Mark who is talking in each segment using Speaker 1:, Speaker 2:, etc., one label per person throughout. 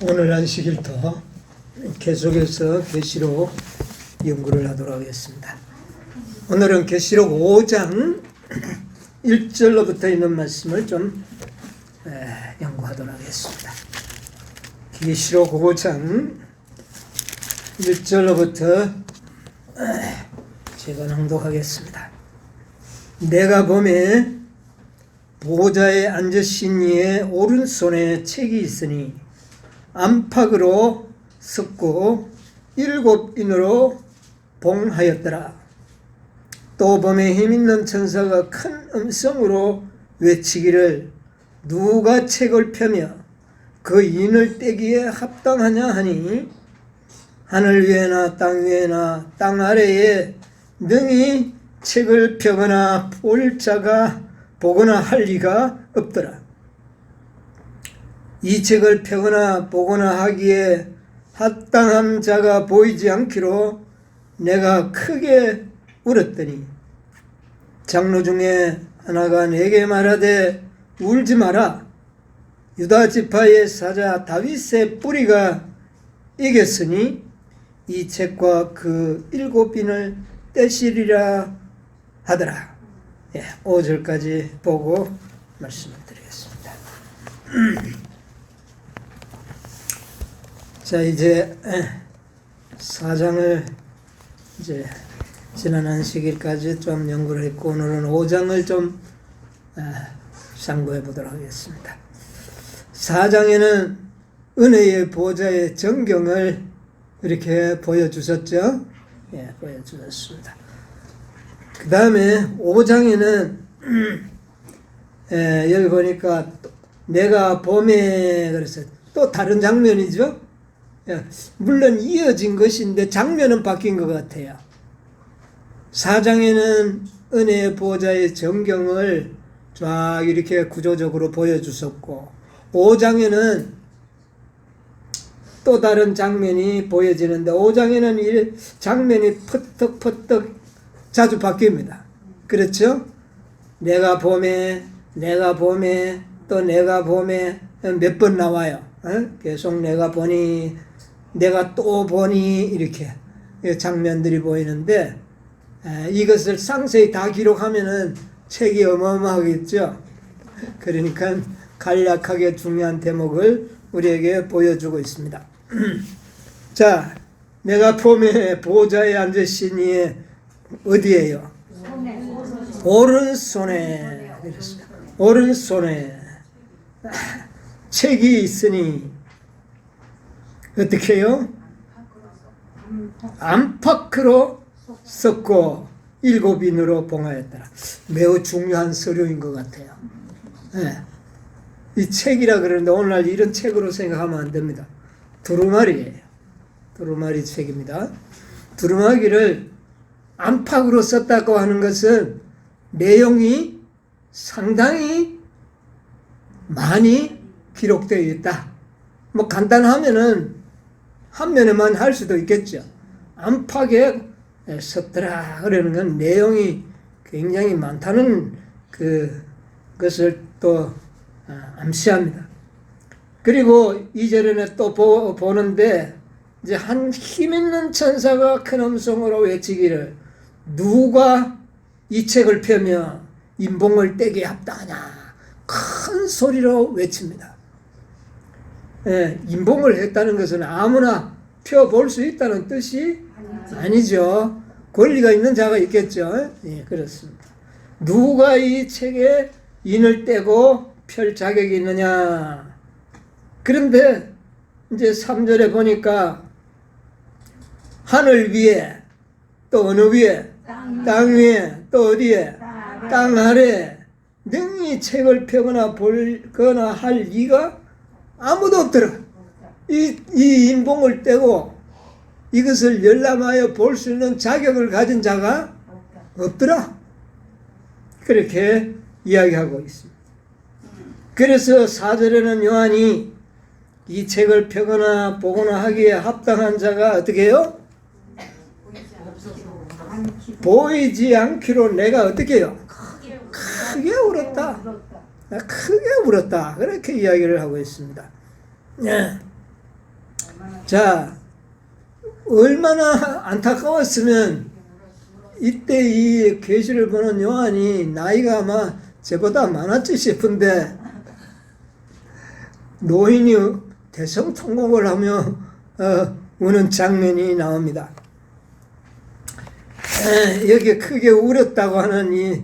Speaker 1: 오늘 안식일도 계속해서 계시록 연구를 하도록 하겠습니다. 오늘은 계시록 5장 1절로부터 있는 말씀을 좀 연구하도록 하겠습니다. 계시록 5장 1절로부터 제가 낭독하겠습니다. 내가 보매 보좌에 앉으신 이의 오른손에 책이 있으니 안팎으로 섰고 7인으로 봉하였더라. 또 보매 힘있는 천사가 큰 음성으로 외치기를 누가 책을 펴며 그 인을 떼기에 합당하냐 하니 하늘 위에나 땅 위에나 땅 아래에 능히 책을 펴거나 볼 자가 보거나 할 리가 없더라. 이 책을 펴거나 보거나 하기에 합당한 자가 보이지 않기로 내가 크게 울었더니 장로 중에 하나가 내게 말하되 울지 마라. 유다 지파의 사자 다윗의 뿌리가 이겼으니 이 책과 그 7인을 떼시리라 하더라. 5절까지 보고 말씀을 드리겠습니다. 자, 이제 4장을 이제 지난 안식일까지 좀 연구를 했고 오늘은 5장을 좀 상고해 보도록 하겠습니다. 4장에는 은혜의 보좌의 전경을 이렇게 보여주셨죠? 보여주셨습니다. 그 다음에 5장에는 여기 보니까 내가 봄에 그래서 또 다른 장면이죠? 물론 이어진 것인데 장면은 바뀐 것 같아요. 4장에는 은혜의 보좌의 전경을 쫙 이렇게 구조적으로 보여주셨고 5장에는 또 다른 장면이 보여지는데 5장에는 이 장면이 퍼뜩퍼뜩 자주 바뀝니다. 그렇죠? 내가 봄에 또 내가 봄에 몇 번 나와요. 계속 내가 보니 내가 또 보니 이렇게 장면들이 보이는데 이것을 상세히 다 기록하면은 책이 어마어마하겠죠. 그러니까 간략하게 중요한 대목을 우리에게 보여주고 있습니다. 자, 내가 봄에 보좌에 앉으신 이의 어디에요? 오른손에. 오른손에 책이 있으니 어떻게 해요? 안팎으로 섰고 7인으로 봉하였더라. 매우 중요한 서류인 것 같아요. 이 책이라 그러는데 오늘날 이런 책으로 생각하면 안 됩니다. 두루마리예요. 두루마리 책입니다. 두루마리를 안팎으로 썼다고 하는 것은 내용이 상당히 많이 기록되어 있다. 뭐 간단하면은 한 면에만 할 수도 있겠죠. 안팎에 썼더라 그러는 건 내용이 굉장히 많다는 그것을 또 암시합니다. 그리고 2절에는 또 보는데 이제 한 힘있는 천사가 큰 음성으로 외치기를 누가 이 책을 펴며 인봉을 떼기에 합당하냐 큰 소리로 외칩니다. 인봉을 했다는 것은 아무나 펴볼 수 있다는 뜻이 아니죠. 권리가 있는 자가 있겠죠. 그렇습니다. 누가 이 책에 인을 떼고 펼 자격이 있느냐. 그런데 이제 3절에 보니까 하늘 위에 또 어느 위에? 땅 위에 또 어디에? 땅 아래 능히 책을 펴거나 볼거나 할 리가 아무도 없더라. 이 인봉을 떼고 이것을 열람하여 볼 수 있는 자격을 가진 자가 없더라. 그렇게 이야기하고 있습니다. 그래서 4절에는 요한이 이 책을 펴거나 보거나 하기에 합당한 자가 어떻게 해요? 보이지 않기로 내가 어떻게 해요? 크게 울었다. 크게 울었다. 그렇게 이야기를 하고 있습니다. 자, 얼마나 안타까웠으면 이때 이 계시를 보는 요한이 나이가 아마 저보다 많았지 싶은데 노인이 대성통곡을 하며 우는 장면이 나옵니다. 여기 크게 울었다고 하는 이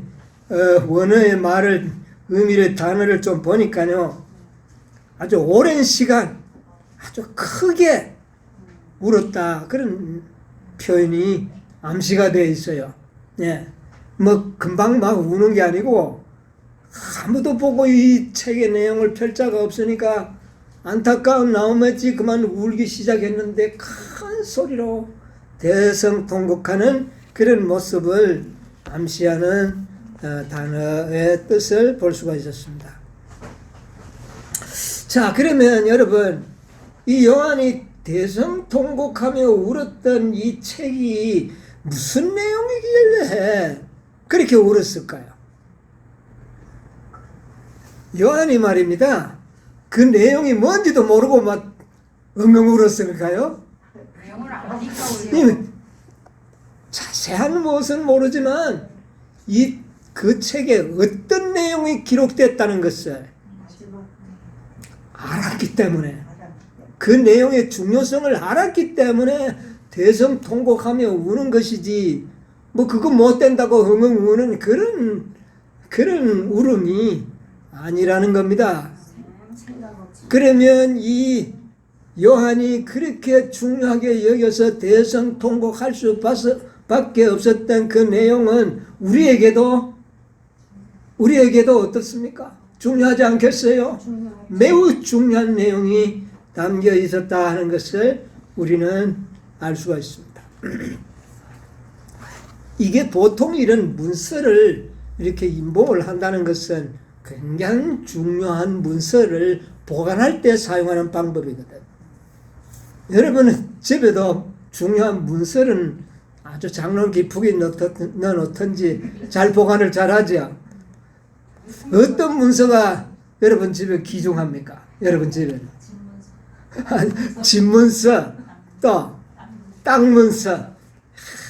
Speaker 1: 원어의 말을 의미를 단어를 좀 보니까요, 아주 오랜 시간 아주 크게 울었다 그런 표현이 암시가 되어 있어요. 예, 뭐 금방 막 우는 게 아니고 아무도 보고 이 책의 내용을 펼 자가 없으니까 안타까운 나머지 그만 울기 시작했는데 큰 소리로 대성통곡하는 그런 모습을 암시하는 단어의 뜻을 볼 수가 있었습니다. 자, 그러면 여러분, 이 요한이 대성통곡하며 울었던 이 책이 무슨 내용이길래 그렇게 울었을까요? 요한이 말입니다, 그 내용이 뭔지도 모르고 막 엉엉 울었을까요?
Speaker 2: 내용을 아니까 울려.
Speaker 1: 자세한 무엇은 모르지만 그 책에 어떤 내용이 기록됐다는 것을 알았기 때문에, 그 내용의 중요성을 알았기 때문에 대성통곡하며 우는 것이지, 뭐 그거 못 된다고 엉엉 우는 그런 울음이 아니라는 겁니다. 그러면 이 요한이 그렇게 중요하게 여겨서 대성통곡할 수밖에 없었던 그 내용은 우리에게도 어떻습니까? 중요하지 않겠어요? 매우 중요한 내용이 담겨 있었다 하는 것을 우리는 알 수가 있습니다. 이게 보통 이런 문서를 이렇게 인봉을 한다는 것은 굉장히 중요한 문서를 보관할 때 사용하는 방법이거든. 여러분은 집에도 중요한 문서는 아주 장롱 깊게 넣어놓든지 잘 보관을 잘 하죠. 어떤 문서가 여러분 집에 귀중합니까? 여러분 집에는 집문서, 또 땅문서.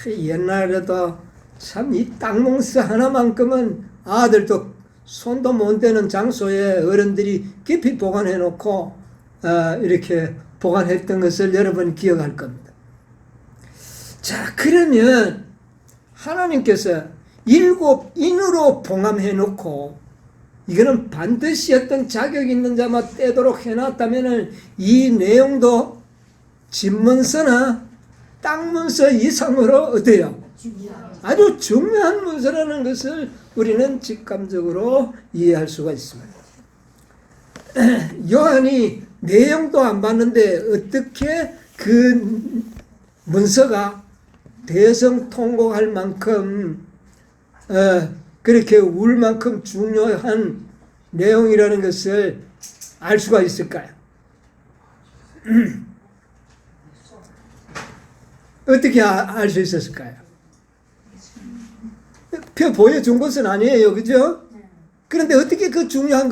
Speaker 1: 옛날에도 참 이 땅문서 하나만큼은 아들도 손도 못 대는 장소에 어른들이 깊이 보관해 놓고 이렇게 보관했던 것을 여러분 기억할 겁니다. 자, 그러면 하나님께서 7인으로 봉함해 놓고 이거는 반드시 어떤 자격 있는 자만 떼도록 해놨다면 이 내용도 집문서나 땅문서 이상으로 어때요? 아주 중요한 문서라는 것을 우리는 직감적으로 이해할 수가 있습니다. 요한이 내용도 안 봤는데 어떻게 그 문서가 대성통곡할 만큼 그렇게 울 만큼 중요한 내용이라는 것을 알 수가 있을까요? 어떻게 알 수 있었을까요? 표 보여준 것은 아니에요, 그죠? 그런데 어떻게 그 중요한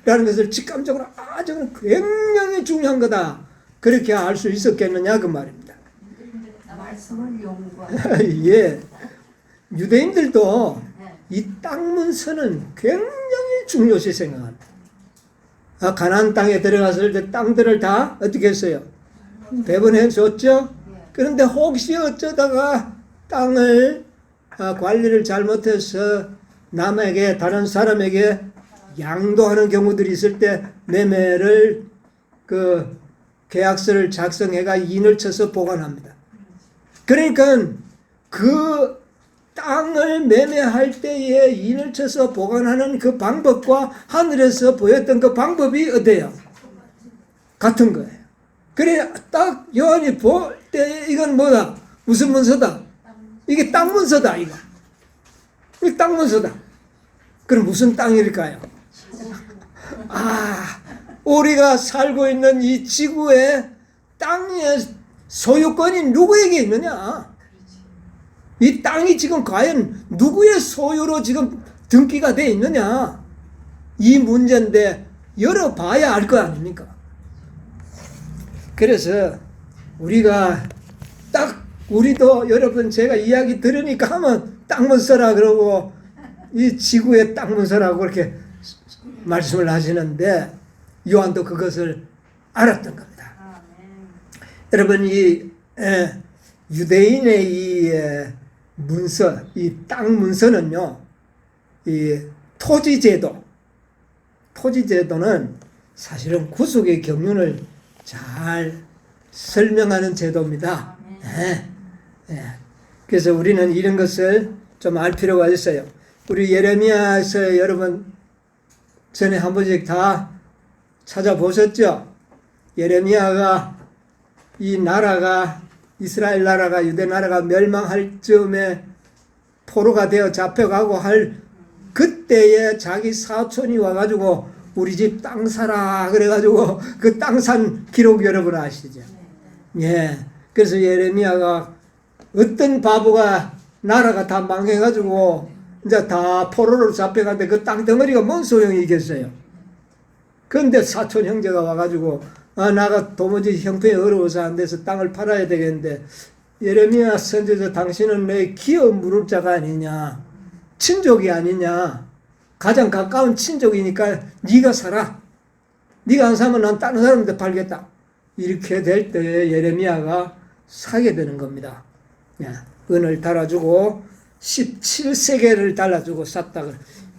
Speaker 1: 라는 것을 직감적으로 저는 굉장히 중요한 거다, 그렇게 알 수 있었겠느냐 그 말입니다.
Speaker 2: 말씀을 연구하는.
Speaker 1: 예, 유대인들도 이 땅 문서는 굉장히 중요시 생각합니다. 가나안 땅에 들어갔을 때 땅들을 다 어떻게 했어요? 배분해 줬죠. 그런데 혹시 어쩌다가 땅을 관리를 잘못해서 남에게, 다른 사람에게 양도하는 경우들이 있을 때 매매를 그 계약서를 작성해가 인을 쳐서 보관합니다. 그러니까 그 땅을 매매할 때에 인을 쳐서 보관하는 그 방법과 하늘에서 보였던 그 방법이 어때요? 같은 거예요. 그래 딱 요한이 볼 때 이건 뭐다? 무슨 문서다? 이게 땅 문서다, 이거. 이 땅 문서다. 그럼 무슨 땅일까요? 우리가 살고 있는 이 지구의 땅의 소유권이 누구에게 있느냐? 이 땅이 지금 과연 누구의 소유로 지금 등기가 되어 있느냐? 이 문제인데 열어봐야 알 거 아닙니까? 그래서 우리가 딱 우리도 여러분 제가 이야기 들으니까 하면 땅 써라 그러고 이 지구에 땅 써라고 그렇게 말씀을 하시는데 요한도 그것을 알았던 겁니다. 여러분 이 유대인의 이 문서, 이 땅 문서는요, 이 토지제도는 사실은 구속의 경륜을 잘 설명하는 제도입니다. 그래서 우리는 이런 것을 좀 알 필요가 있어요. 우리 예레미야에서 여러분 전에 한 번씩 다 찾아보셨죠? 예레미야가 이 나라가 이스라엘 나라가 유대 나라가 멸망할 즈음에 포로가 되어 잡혀가고 할 그때에 자기 사촌이 와가지고 우리 집 땅 사라 그래가지고 그 땅 산 기록 여러분 아시죠? 예. 그래서 예레미야가 어떤 바보가 나라가 다 망해가지고 이제 다 포로로 잡혀가는데 그 땅 덩어리가 뭔 소용이 있겠어요? 그런데 사촌 형제가 와가지고 나가 도무지 형편이 어려워서 안 돼서 땅을 팔아야 되겠는데 예레미야 선지자 당신은 내 기어 물을 자가 아니냐, 친족이 아니냐, 가장 가까운 친족이니까 네가 사라. 네가 안 사면 난 다른 사람한테 팔겠다. 이렇게 될 때 예레미야가 사게 되는 겁니다. 은을 달아주고 17세계를 달아주고 샀다.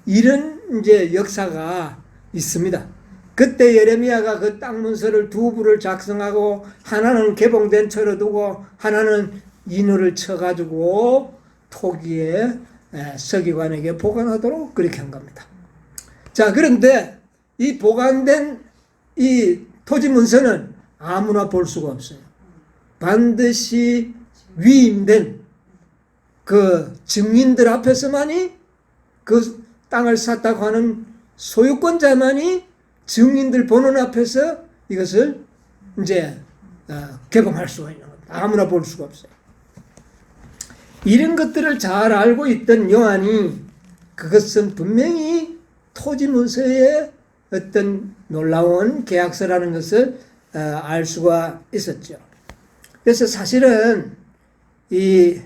Speaker 1: 이런 이제 역사가 있습니다. 그때 예레미야가 그 땅 문서를 두 부를 작성하고 하나는 개봉된 채로 두고 하나는 인후를 쳐가지고 토기에 서기관에게 보관하도록 그렇게 한 겁니다. 자, 그런데 이 보관된 이 토지 문서는 아무나 볼 수가 없어요. 반드시 위임된 그 증인들 앞에서만이 그 땅을 샀다고 하는 소유권자만이 증인들 보는 앞에서 이것을 이제 개봉할 수가 있는 겁니다. 아무나 볼 수가 없어요. 이런 것들을 잘 알고 있던 요한이 그것은 분명히 토지 문서의 어떤 놀라운 계약서라는 것을 알 수가 있었죠. 그래서 사실은 이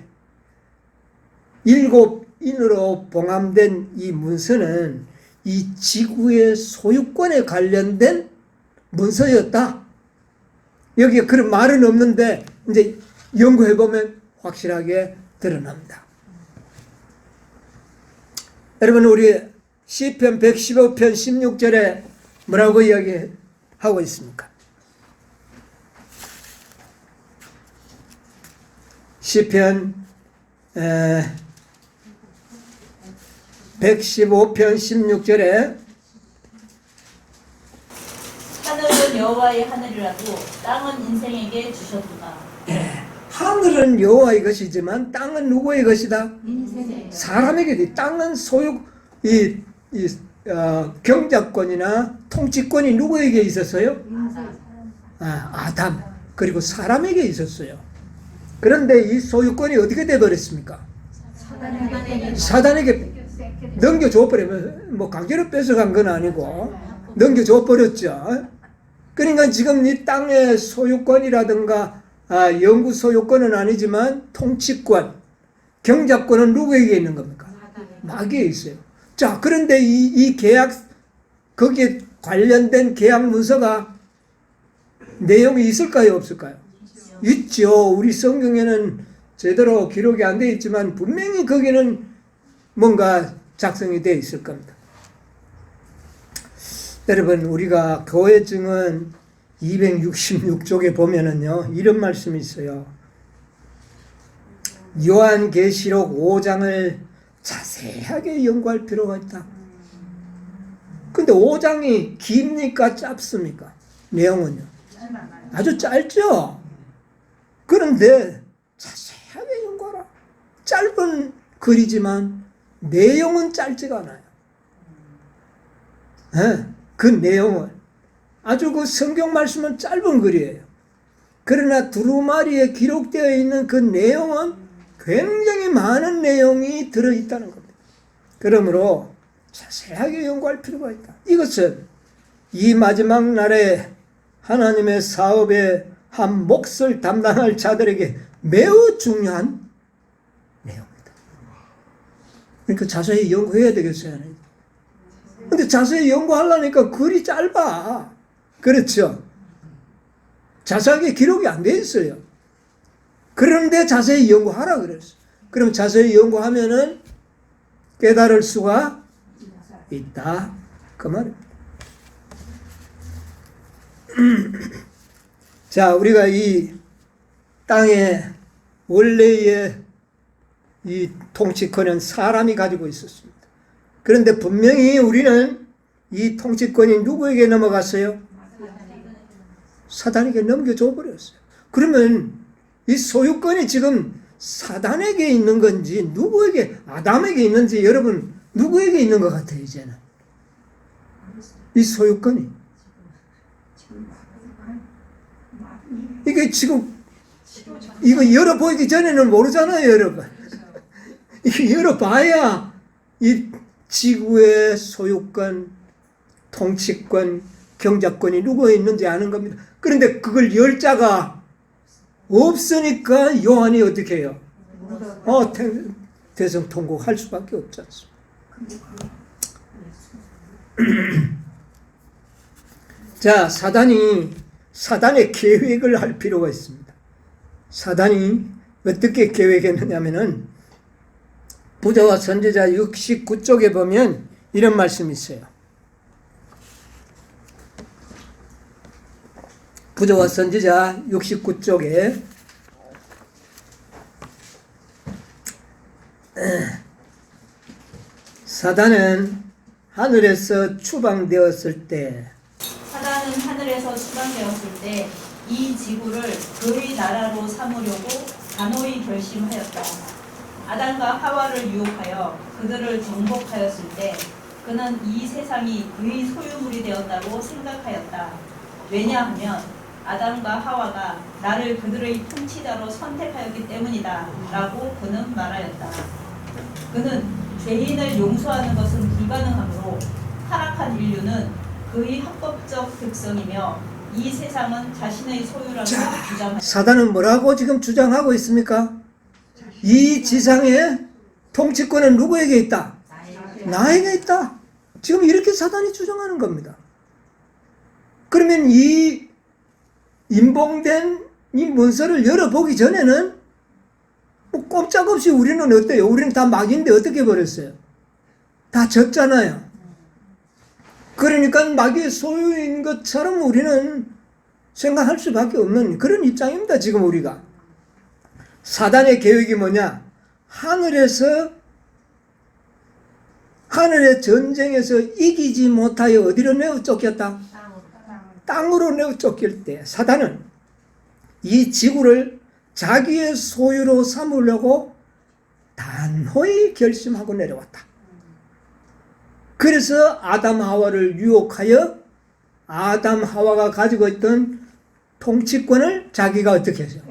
Speaker 1: 7인으로 봉함된 이 문서는 이 지구의 소유권에 관련된 문서였다. 여기에 그런 말은 없는데 이제 연구해 보면 확실하게 드러납니다. 여러분 우리 시편 115편 16절에 뭐라고 이야기하고 있습니까? 시편 115편 16절에
Speaker 3: 하늘은 여호와의 하늘이라도 땅은 인생에게 주셨구나.
Speaker 1: 하늘은 여호와의 것이지만 땅은 누구의 것이다?
Speaker 2: 인생의
Speaker 1: 사람에게. 땅은 소유 경작권이나 통치권이 누구에게 있었어요? 아담 그리고 사람에게 있었어요. 그런데 이 소유권이 어떻게 되어버렸습니까? 사단에게 넘겨줘 버리면 뭐 강제로 뺏어간 건 아니고 넘겨줘 버렸죠. 그러니까 지금 이 땅의 소유권이라든가 영구 소유권은 아니지만 통치권, 경작권은 누구에게 있는 겁니까? 마귀에 있어요. 자, 그런데 이 계약 거기에 관련된 계약 문서가 내용이 있을까요, 없을까요? 있죠. 우리 성경에는 제대로 기록이 안 되어 있지만 분명히 거기는 뭔가 작성이 되어 있을 겁니다. 여러분 우리가 교회증은 266쪽에 보면은요 이런 말씀이 있어요. 요한계시록 5장을 자세하게 연구할 필요가 있다. 근데 5장이 깁니까 짧습니까? 내용은요 아주 짧죠. 그런데 자세하게 연구하라. 짧은 글이지만 내용은 짧지가 않아요. 그 내용은 아주 그 성경 말씀은 짧은 글이에요. 그러나 두루마리에 기록되어 있는 그 내용은 굉장히 많은 내용이 들어있다는 겁니다. 그러므로 자세하게 연구할 필요가 있다. 이것은 이 마지막 날에 하나님의 사업의 한 몫을 담당할 자들에게 매우 중요한 내용이다. 그러니까 자세히 연구해야 되겠어요. 근데 자세히 연구하려니까 글이 짧아. 그렇죠? 자세하게 기록이 안 돼 있어요. 그런데 자세히 연구하라 그랬어. 그럼 자세히 연구하면은 깨달을 수가 있다. 그 말입니다. 자, 우리가 이 땅에 원래의 이 통치권은 사람이 가지고 있었습니다. 그런데 분명히 우리는 이 통치권이 누구에게 넘어갔어요? 사단에게 넘겨줘 버렸어요. 그러면 이 소유권이 지금 사단에게 있는 건지 누구에게, 아담에게 있는지 여러분 누구에게 있는 것 같아요 이제는? 이 소유권이. 이게 지금 이거 열어보기 전에는 모르잖아요 여러분. 이거 열어봐야 이 지구의 소유권, 통치권, 경작권이 누구에 있는지 아는 겁니다. 그런데 그걸 열 자가 없으니까 요한이 어떻게 해요? 대성통곡할 수밖에 없지 않습니까? 자, 사단의 계획을 할 필요가 있습니다. 사단이 어떻게 계획했느냐면은 부자와 선지자 69쪽에 보면 이런 말씀이 있어요. 부자와 선지자 69쪽에 사단은 하늘에서 추방되었을 때
Speaker 3: 사단은 하늘에서 추방되었을 때 이 지구를 그의 나라로 삼으려고 단호히 결심하였다. 아담과 하와를 유혹하여 그들을 정복하였을 때 그는 이 세상이 그의 소유물이 되었다고 생각하였다. 왜냐하면 아담과 하와가 나를 그들의 통치자로 선택하였기 때문이다 라고 그는 말하였다. 그는 죄인을 용서하는 것은 불가능하므로 타락한 인류는 그의 합법적 특성이며 이 세상은 자신의 소유라고 주장하였다.
Speaker 1: 사단은 뭐라고 지금 주장하고 있습니까? 이 지상의 통치권은 누구에게 있다? 나에게 있다. 지금 이렇게 사단이 주장하는 겁니다. 그러면 이 인봉된 이 문서를 열어보기 전에는 뭐 꼼짝없이 우리는 어때요? 우리는 다 마귀인데 어떻게 버렸어요? 다 졌잖아요. 그러니까 마귀의 소유인 것처럼 우리는 생각할 수밖에 없는 그런 입장입니다. 지금 우리가. 사단의 계획이 뭐냐? 하늘의 전쟁에서 이기지 못하여 어디로 내어 쫓겼다? 땅으로 내어 쫓길 때 사단은 이 지구를 자기의 소유로 삼으려고 단호히 결심하고 내려왔다. 그래서 아담 하와를 유혹하여 아담 하와가 가지고 있던 통치권을 자기가 어떻게 했어요?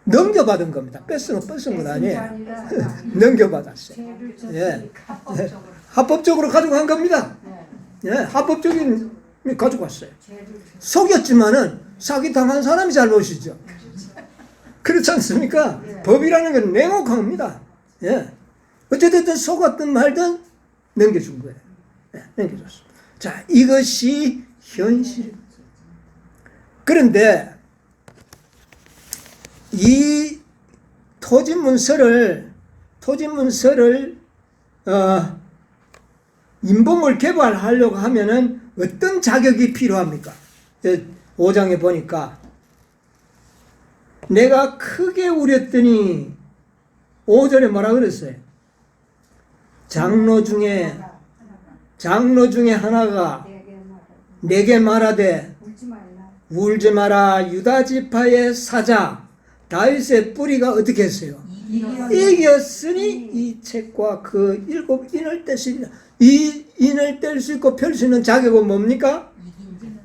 Speaker 1: 넘겨받은 겁니다. 뺏은 건 아니에요. 넘겨받았어요. 예. 합법적으로 가져간 겁니다. 예. 합법적인 가져갔어요. 속였지만은 사기당한 사람이 잘못이죠. 그렇지 않습니까? 법이라는 건 냉혹한 겁니다. 예. 어쨌든 속았든 말든 넘겨준 거예요. 네, 넘겨줬어. 자, 이것이 현실입니다. 그런데 이 토지문서를 인봉을 개발하려고 하면은 어떤 자격이 필요합니까? 5장에 보니까 내가 크게 우렸더니 5절에 뭐라 그랬어요? 장로 중에 하나가 내게 말하되 울지 마라. 유다 지파의 사자 다윗의 뿌리가 어떻게 했어요? 이겼으니 이 책과 그 7인을 뗄 수 있다. 이 인을 뗄 수 있고 펼 수 있는 자격은 뭡니까?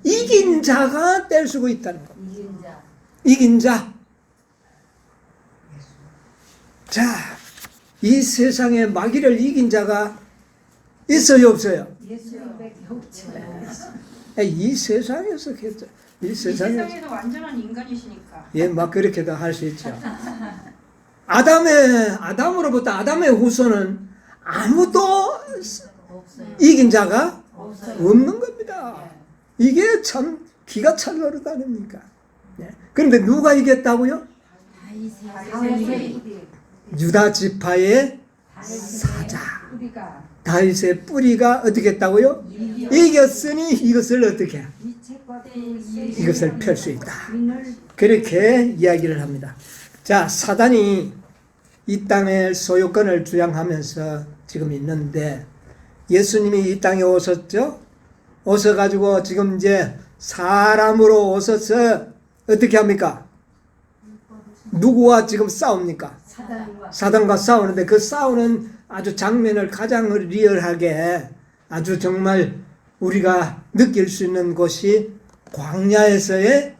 Speaker 1: 이긴 자가 뗄 수 있다는 것. 이긴 자. 자, 이 세상에 마귀를 이긴 자가 있어요, 없어요? 이 세상에서 이
Speaker 2: 이
Speaker 1: 세상에
Speaker 2: 세상에도 완전한 인간이시니까.
Speaker 1: 예, 막 그렇게도 할 수 있죠. 아담으로부터 아담의 후손은 아무도 이긴 자가 없는 겁니다. 이게 참 기가 찰 노릇 아닙니까? 네. 그런데 누가 이겼다고요? 유다 지파의 사자. 다윗의 뿌리가 어떻게 했다고요? 이겼으니 이것을 어떻게? 이것을 펼 수 있다. 그렇게 이야기를 합니다. 자, 사단이 이 땅의 소유권을 주장하면서 지금 있는데 예수님이 이 땅에 오셨죠? 오셔가지고 지금 이제 사람으로 오셔서 어떻게 합니까? 누구와 지금 싸웁니까? 사단과 싸우는데 그 싸우는 아주 장면을 가장 리얼하게 아주 정말 우리가 느낄 수 있는 곳이 광야에서의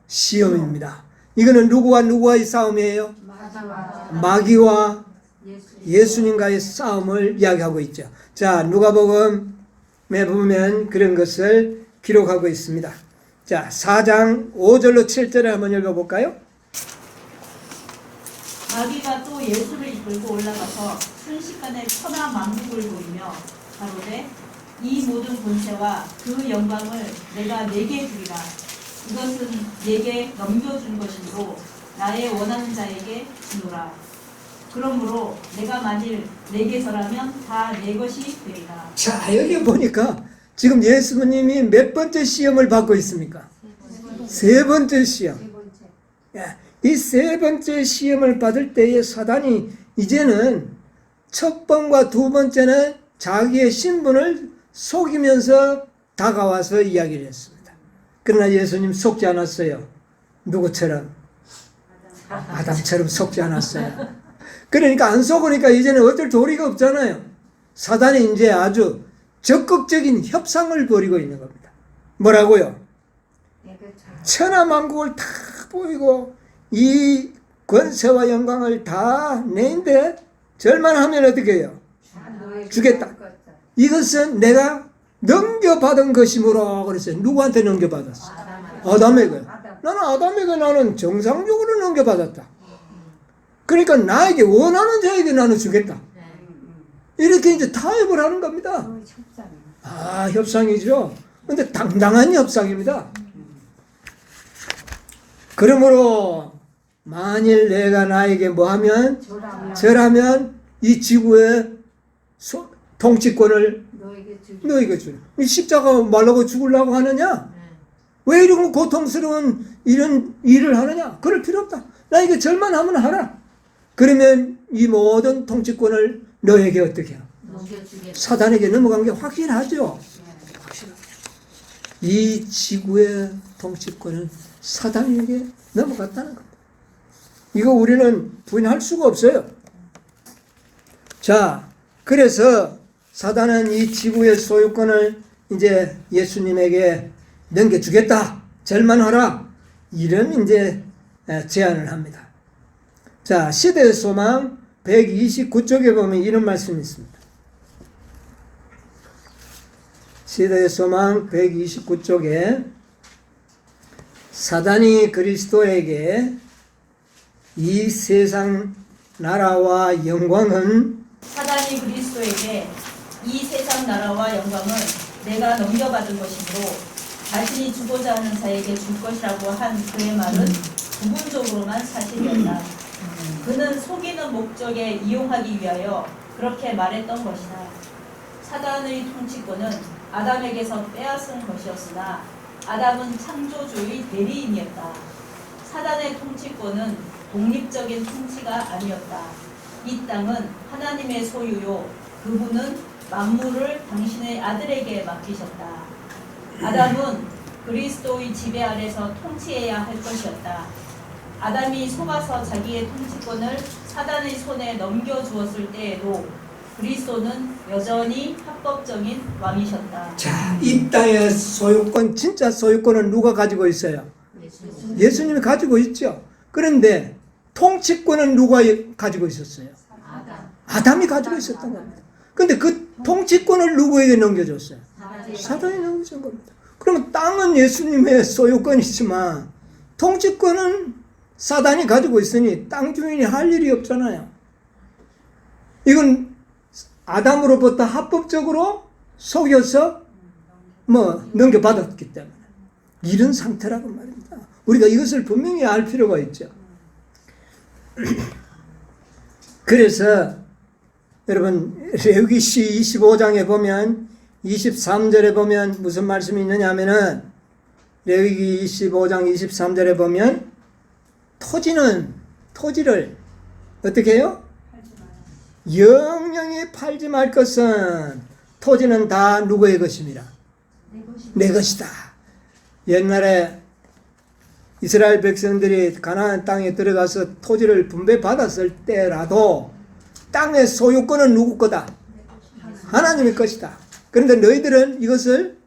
Speaker 1: 시험입니다. 이거는 누구와의 싸움이에요? 마귀와 예수님과의 싸움을 이야기하고 있죠. 자, 누가복음에 보면 그런 것을 기록하고 있습니다. 자, 4장 5절로 7절을 한번 읽어볼까요?
Speaker 3: 마귀가 또 예수를 이끌고 올라가서 순식간에 천하 만국을 보이며 가로되 이 모든 권세와 그 영광을 내가 네게 주리라. 이것은 네게 넘겨준 것이므로 나의 원하는 자에게 주노라. 그러므로 내가 만일 네게서라면 다 내 것이 되리라.
Speaker 1: 자, 여기 보니까 지금 예수님이 몇 번째 시험을 받고 있습니까? 세 번째 시험. 이 세 번째 시험을 받을 때에 사단이 이제는 첫 번과 두 번째는 자기의 신분을 속이면서 다가와서 이야기를 했습니다. 그러나 예수님 속지 않았어요. 누구처럼? 아담처럼 속지 않았어요. 그러니까 안 속으니까 이제는 어쩔 도리가 없잖아요. 사단이 이제 아주 적극적인 협상을 벌이고 있는 겁니다. 뭐라고요? 천하만국을 다 보이고 이 권세와 영광을 다 내인데 절만하면 어떻게 해요? 주겠다. 이것은 내가 넘겨받은 것이므로 그랬어요. 누구한테 넘겨받았어? 아담에게. 나는 정상적으로 넘겨받았다. 그러니까 나에게 원하는 자에게 나는 주겠다. 이렇게 이제 타협을 하는 겁니다. 아, 협상이죠. 근데 당당한 협상입니다. 그러므로 만일 내가 나에게 뭐하면 절하면 이 지구의 통치권을 너에게 주라. 이 십자가 말라고 죽으려고 하느냐? 왜 이런 고통스러운 이런 일을 하느냐? 그럴 필요 없다. 나에게 절만 하면 하라. 그러면 이 모든 통치권을 너에게 어떻게 해요? 사단에게 넘어간 게 확실하죠. 확실하죠. 이 지구의 통치권은 사단에게 넘어갔다는 겁니다. 이거 우리는 부인할 수가 없어요. 자, 그래서 사단은 이 지구의 소유권을 이제 예수님에게 넘겨주겠다. 절만하라. 이런 이제 제안을 합니다. 자, 시대의 소망 129쪽에 보면 이런 말씀이 있습니다. 시대의 소망 129쪽에 사단이 그리스도에게 이 세상 나라와 영광은
Speaker 3: 사단이 그리스도에게 이 세상 나라와 영광을 내가 넘겨받은 것이므로 자신이 주고자 하는 자에게 줄 것이라고 한 그의 말은 부분적으로만 사실이었다. 그는 속이는 목적에 이용하기 위하여 그렇게 말했던 것이다. 사단의 통치권은 아담에게서 빼앗은 것이었으나 아담은 창조주의 대리인이었다. 사단의 통치권은 독립적인 통치가 아니었다. 이 땅은 하나님의 소유요 그분은 만물을 당신의 아들에게 맡기셨다. 아담은 그리스도의 지배 아래서 통치해야 할 것이었다. 아담이 속아서 자기의 통치권을 사단의 손에 넘겨주었을 때에도 그리스도는 여전히 합법적인 왕이셨다.
Speaker 1: 자, 이 땅의 소유권, 진짜 소유권은 누가 가지고 있어요? 예수님이 가지고 있죠. 그런데 통치권은 누가 가지고 있었어요? 아담이 가지고 있었던 겁니다. 근데 그 통치권을 누구에게 넘겨줬어요? 사단이 넘겨준 겁니다. 그러면 땅은 예수님의 소유권이지만 통치권은 사단이 가지고 있으니 땅 주인이 할 일이 없잖아요. 이건 아담으로부터 합법적으로 속여서 넘겨받았기 때문에 이런 상태라고 말입니다. 우리가 이것을 분명히 알 필요가 있죠. 그래서 여러분 레위기 25장에 보면 23절에 보면 무슨 말씀이 있느냐 하면은 레위기 25장 23절에 보면 토지를 어떻게 해요? 영영히 팔지 말 것은 토지는 다 누구의 것입니다. 내 것이다. 옛날에 이스라엘 백성들이 가나안 땅에 들어가서 토지를 분배받았을 때라도 땅의 소유권은 누구 거다? 하나님의 것이다. 그런데 너희들은 이것을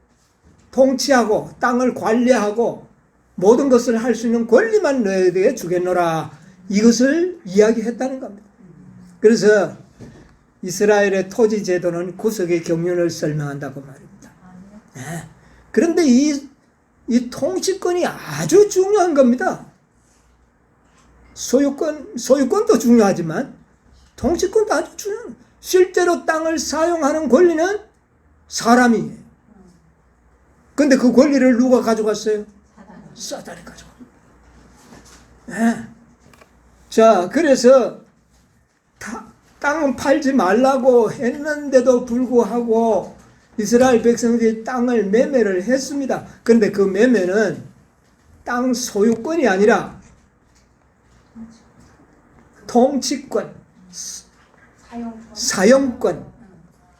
Speaker 1: 통치하고 땅을 관리하고 모든 것을 할 수 있는 권리만 너희에게 주겠노라. 이것을 이야기했다는 겁니다. 그래서 이스라엘의 토지 제도는 구속의 경륜을 설명한다고 말입니다. 네. 그런데 이 통치권이 아주 중요한 겁니다. 소유권도 중요하지만 통치권도 아주 중요한. 실제로 땅을 사용하는 권리는 사람이에요. 근데 그 권리를 누가 가져갔어요? 사단이 가져갔어요. 네. 자, 그래서 땅은 팔지 말라고 했는데도 불구하고 이스라엘 백성들이 땅을 매매를 했습니다. 그런데 그 매매는 땅 소유권이 아니라 통치권, 사용권,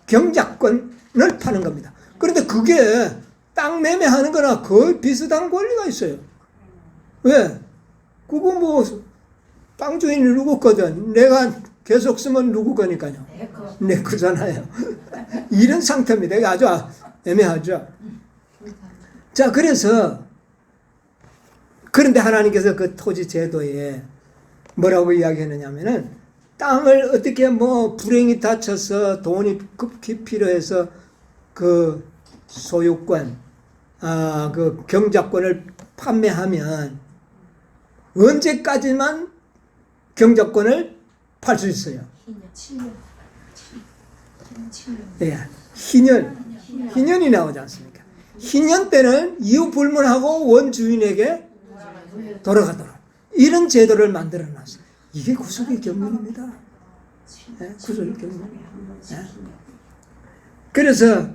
Speaker 1: 경작권을 파는 겁니다. 그런데 그게 땅 매매하는 거나 거의 비슷한 권리가 있어요. 왜? 그거 땅 주인이 누구 거든 내가 계속 쓰면 누구 거니까요. 내 거잖아요. 이런 상태입니다. 이게 아주 애매하죠. 자, 그런데 하나님께서 그 토지 제도에 뭐라고 이야기했느냐면은 땅을 어떻게 불행이 닥쳐서 돈이 급히 필요해서 그 소유권, 그 경작권을 판매하면 언제까지만 경작권을 팔 수 있어요. 예, 희년이 나오지 않습니까? 희년 때는 이유 불문하고 원주인에게 돌아가도록 이런 제도를 만들어 놨어요. 이게 구속의 경륜입니다. 예, 구속의 경륜. 예. 그래서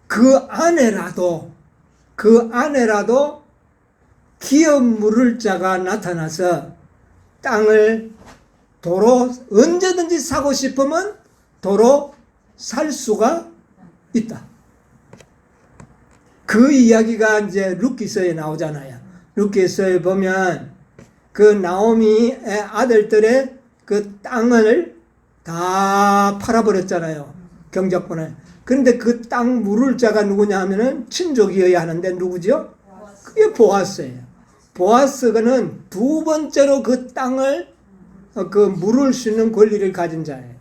Speaker 1: 그 안에라도 기업 물을 자가 나타나서 땅을 도로 언제든지 사고 싶으면 도로 살 수가 있다. 그 이야기가 이제 룻기서에 나오잖아요. 룻기서에 보면 그 나오미의 아들들의 그 땅을 다 팔아버렸잖아요. 경작권을. 그런데 그 땅 물을 자가 누구냐 하면은 친족이어야 하는데 누구죠? 그게 보아스예요. 보아스는 두 번째로 그 땅을 물을 수 있는 권리를 가진 자예요.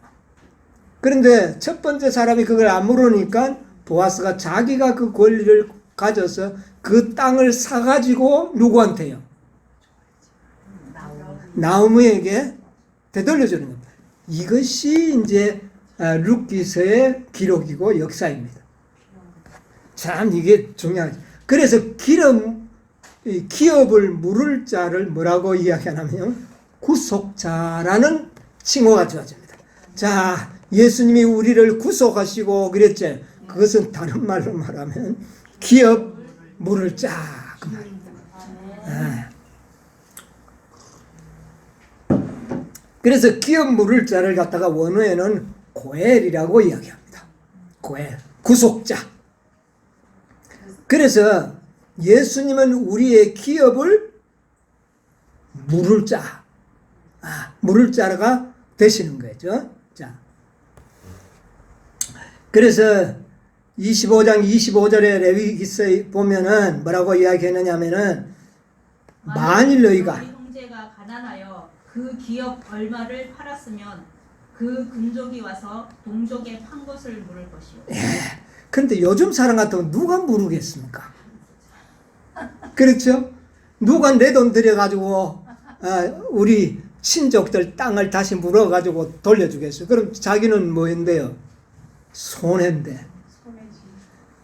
Speaker 1: 그런데 첫 번째 사람이 그걸 안 물으니까 보아스가 자기가 그 권리를 가져서 그 땅을 사가지고 누구한테요? 나오미에게 되돌려주는 겁니다. 이것이 이제 룻기서의 기록이고 역사입니다. 참 이게 중요하죠. 그래서 기업을 물을 자를 뭐라고 이야기하냐면 구속자라는 칭호가 주어집니다. 자, 예수님이 우리를 구속하시고 그랬죠. 그것은 다른 말로 말하면 기업 물을 자 그 말입니다. 그래서 기업 물을 자를 갖다가 원어에는 고엘이라고 이야기합니다. 고엘, 구속자. 그래서 예수님은 우리의 기업을 물을 자, 물을 자가 되시는 거죠. 자, 그래서 25장 25절에 레위기서에 보면은 뭐라고 이야기했느냐면은 만일 너희가
Speaker 3: 형제가 가난하여 그 기업 얼마를 팔았으면 그 금족이 와서 동족에 판 것을 물을 것이요.
Speaker 1: 그런데 요즘 사람 같으면 누가 물으겠습니까? 그렇죠? 누가 내 돈 들여가지고 우리 친족들 땅을 다시 물어가지고 돌려주겠어요. 그럼 자기는 뭐인데요? 손해인데.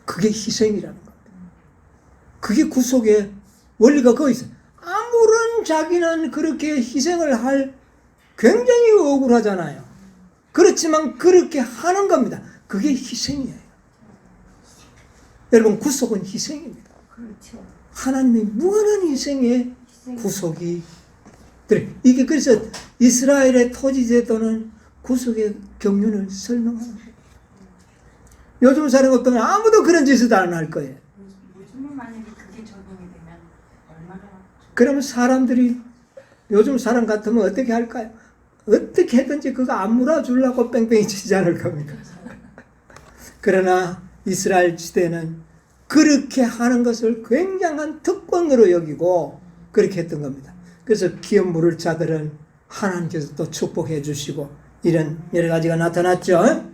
Speaker 1: 그게 희생이라는 겁니다. 그게 구속의 원리가 거기 있어요. 아무런 자기는 그렇게 희생을 할 굉장히 억울하잖아요. 그렇지만 그렇게 하는 겁니다. 그게 희생이에요. 여러분, 구속은 희생입니다.
Speaker 4: 그렇죠.
Speaker 1: 하나님의 무한한 희생의 구속이 이게 그래서 이스라엘의 토지제도는 구속의 경륜을 설명하는 거예요. 요즘 사람 어떠면 아무도 그런 짓을 안 할 거예요.
Speaker 2: 요즘은 만약에 그게 적용이 되면 얼마나
Speaker 1: 그러면 사람들이 요즘 사람 같으면 어떻게 할까요? 어떻게 해든지 그거 안 물어주려고 뺑뺑이 치지 않을 겁니까? 그러나 이스라엘 시대는 그렇게 하는 것을 굉장한 특권으로 여기고 그렇게 했던 겁니다. 그래서 기업 물을 자들은 하나님께서 또 축복해 주시고 이런 여러 가지가 나타났죠.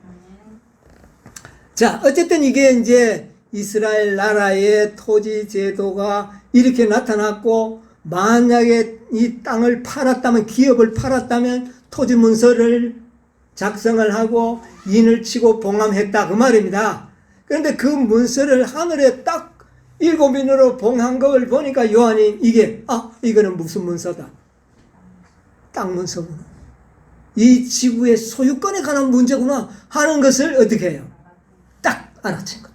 Speaker 1: 자, 어쨌든 이게 이제 이스라엘 나라의 토지 제도가 이렇게 나타났고, 만약에 이 땅을 팔았다면, 기업을 팔았다면 토지 문서를 작성을 하고 인을 치고 봉함했다 그 말입니다. 그런데 그 문서를 하늘에 딱 7인으로 봉한 걸 보니까 요한이 이거는 무슨 문서다? 땅 문서구나. 이 지구의 소유권에 관한 문제구나 하는 것을 어떻게 해요? 딱 알아챈 겁니다.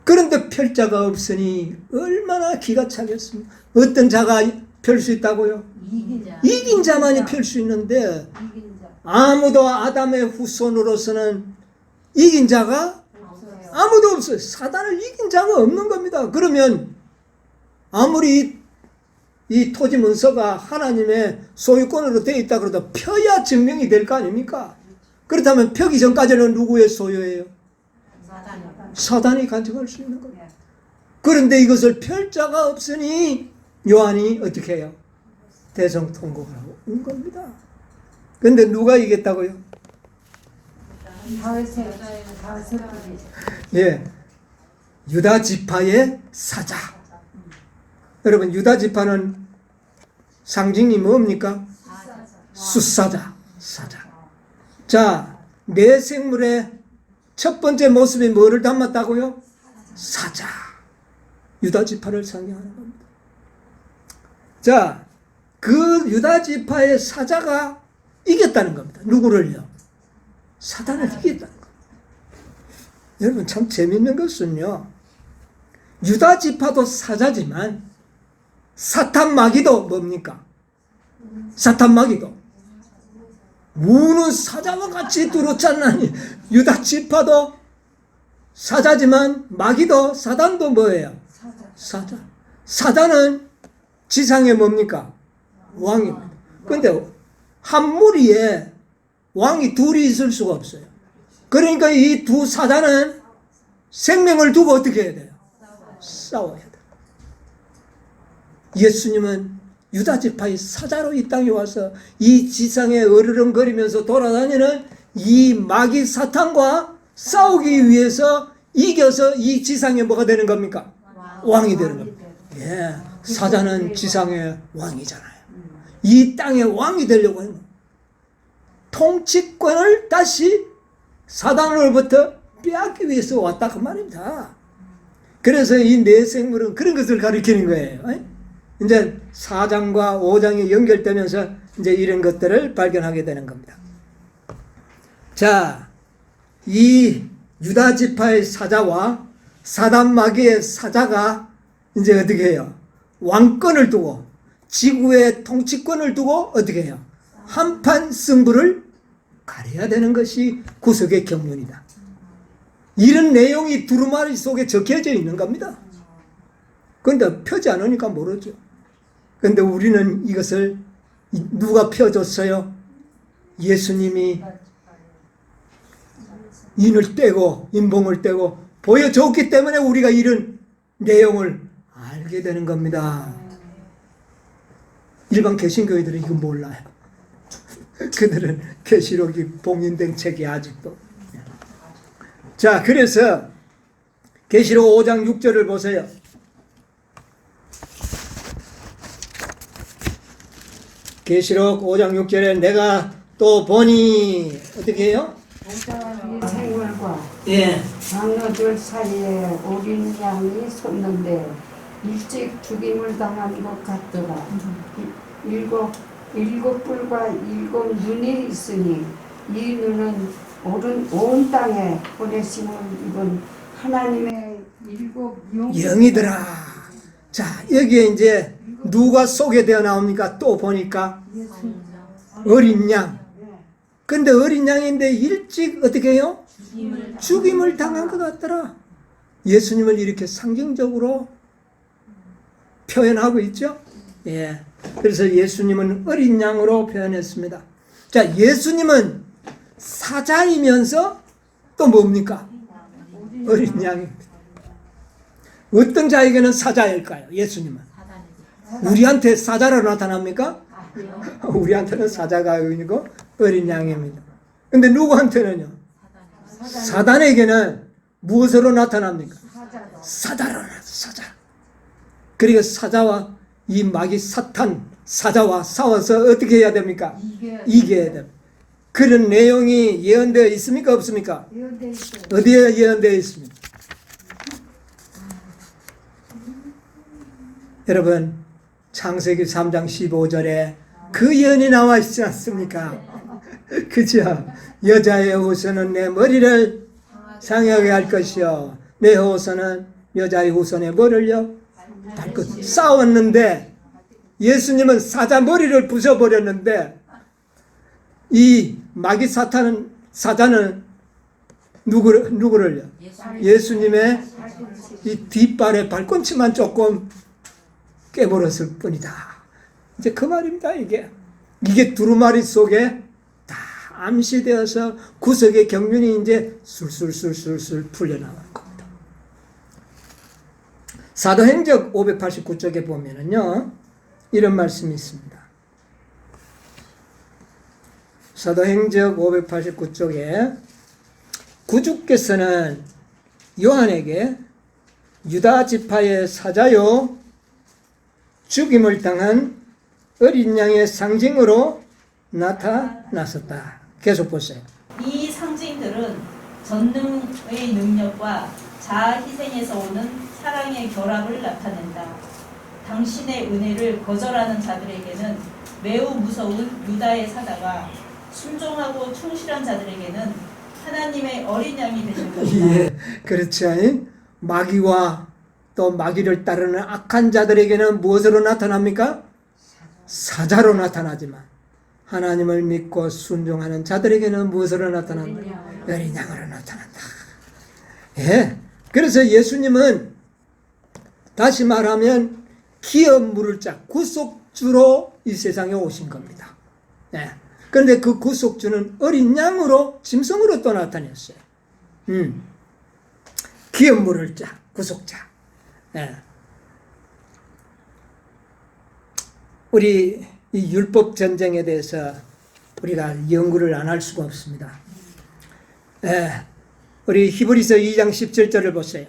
Speaker 1: 그런데 펼자가 없으니 얼마나 기가 차겠습니까? 어떤 자가 펼 수 있다고요? 이긴 자만이 펼 수 있는데 아무도 아담의 후손으로서는 이긴 자가 아무도 없어요. 사단을 이긴 자가 없는 겁니다. 그러면 아무리 이 토지 문서가 하나님의 소유권으로 되어 있다 그래도 펴야 증명이 될 거 아닙니까? 그렇다면 펴기 전까지는 누구의 소유예요? 사단이 간직할 수 있는 겁니다. 그런데 이것을 펼 자가 없으니 요한이 어떻게 해요? 대성 통곡을 하고 온 겁니다. 그런데 누가 이겼다고요? 예, 유다 지파의 사자. 여러분, 유다 지파는 상징이 뭡니까? 숫사자, 사자. 자, 내 생물의 첫 번째 모습이 뭐를 담았다고요? 사자. 유다 지파를 상징하는 겁니다. 자, 그 유다 지파의 사자가 이겼다는 겁니다. 누구를요? 사단을 이겼다는 겁니다. 여러분, 참 재밌는 것은요, 유다 지파도 사자지만 사탄 마귀도 뭡니까? 사탄 마귀도 우는 사자와 같이 들어찼나니. 유다 지파도 사자지만 마귀도 사단도 뭐예요? 사자. 사단은 지상에 뭡니까? 왕입니다. 그런데 한 무리에 왕이 둘이 있을 수가 없어요. 그러니까 이 두 사자는 생명을 두고 어떻게 해야 돼요? 싸워야 돼요. 예수님은 유다 지파의 사자로 이 땅에 와서 이 지상에 어르렁거리면서 돌아다니는 이 마귀 사탄과 싸우기 위해서 이겨서 이 지상에 뭐가 되는 겁니까? 왕이 되는 겁니다. 예, 사자는 지상의 왕이잖아요. 이 땅의 왕이 되려고 하는 거예요. 통치권을 다시 사단으로부터 빼앗기 위해서 왔다 그 말입니다. 그래서 이 내 생물은 그런 것을 가리키는 거예요. 이제 4장과 5장이 연결되면서 이제 이런 것들을 발견하게 되는 겁니다. 자, 이 유다 지파의 사자와 사단 마귀의 사자가 이제 어떻게 해요? 왕권을 두고 지구의 통치권을 두고 어떻게 해요? 한판 승부를 가려야 되는 것이 구속의 경륜이다. 이런 내용이 두루마리 속에 적혀져 있는 겁니다. 그런데 펴지 않으니까 모르죠. 그런데 우리는 이것을 누가 펴줬어요? 예수님이 인을 떼고 인봉을 떼고 보여줬기 때문에 우리가 이런 내용을 알게 되는 겁니다. 일반 개신교회들은 이거 몰라요. 그들은 계시록이 봉인된 책이 아직도. 자, 그래서 계시록 5장 6절을 보세요. 계시록 5장 6절에 내가 또 보니 어떻게 해요?
Speaker 4: 보좌의 생물과
Speaker 1: 예.
Speaker 4: 장로들 사이에 어린 양이 섰는데 일찍 죽임을 당한 것 같더라. 일곱 뿔과 일곱 눈이 있으니 이 눈은 온 땅에 보내심을 입은 하나님의 일곱
Speaker 1: 영이더라. 자, 여기에 이제 누가 소개되어 나옵니까? 또 보니까 어린 양. 근데 어린 양인데 일찍 어떻게 해요? 죽임을 당한 것 같더라. 예수님을 이렇게 상징적으로 표현하고 있죠. 예. 그래서 예수님은 어린 양으로 표현했습니다. 자, 예수님은 사자이면서 또 뭡니까? 어린 양입니다. 어떤 자에게는 사자일까요? 예수님은 우리한테 사자로 나타납니까? 우리한테는 사자가 아니고 어린 양입니다. 근데 누구한테는요? 사단에게는 무엇으로 나타납니까? 사자로 나타납니다. 사자. 그리고 사자와 이 마귀 사탄 사자와 싸워서 어떻게 해야 됩니까? 이겨야 됩니다. 그런 내용이 예언되어 있습니까? 없습니까? 어디에 예언되어 있습니까? 여러분, 창세기 3장 15절에 그 예언이 나와 있지 않습니까? 그죠? 여자의 후손은 내 머리를 상하게 할 것이요 내 후손은 여자의 후손의 머리를요 달 것. 싸웠는데 예수님은 사자 머리를 부숴버렸는데 이 마귀 사자는 누구를요? 예수님의 이 뒷발의 발꿈치만 조금 깨버렸을 뿐이다. 이제 그 말입니다. 이게 두루마리 속에 다 암시되어서 구석의 경륜이 이제 술술술술술 풀려나가는 겁니다. 사도행적 589쪽에 보면은요 이런 말씀이 있습니다. 사도행적 589쪽에 구주께서는 요한에게 유다 지파의 사자요 죽임을 당한 어린 양의 상징으로 나타났었다. 계속 보세요.
Speaker 3: 이 상징들은 전능의 능력과 자아 희생에서 오는 사랑의 결합을 나타낸다. 당신의 은혜를 거절하는 자들에게는 매우 무서운 유다의 사자가 순종하고 충실한 자들에게는 하나님의 어린 양이 되실 것이다.
Speaker 1: 예, 그렇죠. 마귀와 또 마귀를 따르는 악한 자들에게는 무엇으로 나타납니까? 사자로 나타나지만 하나님을 믿고 순종하는 자들에게는 무엇으로 나타난다? 어린 양으로 나타난다. 예, 그래서 예수님은 다시 말하면 기업 물을 자 구속주로 이 세상에 오신 겁니다. 예. 그런데 그 구속주는 어린 양으로 짐승으로 또 나타났어요. 기업 물을 자 구속자. 예. 우리 이 율법 전쟁에 대해서 우리가 연구를 안 할 수가 없습니다. 예. 우리 히브리서 2장 17절을 보세요.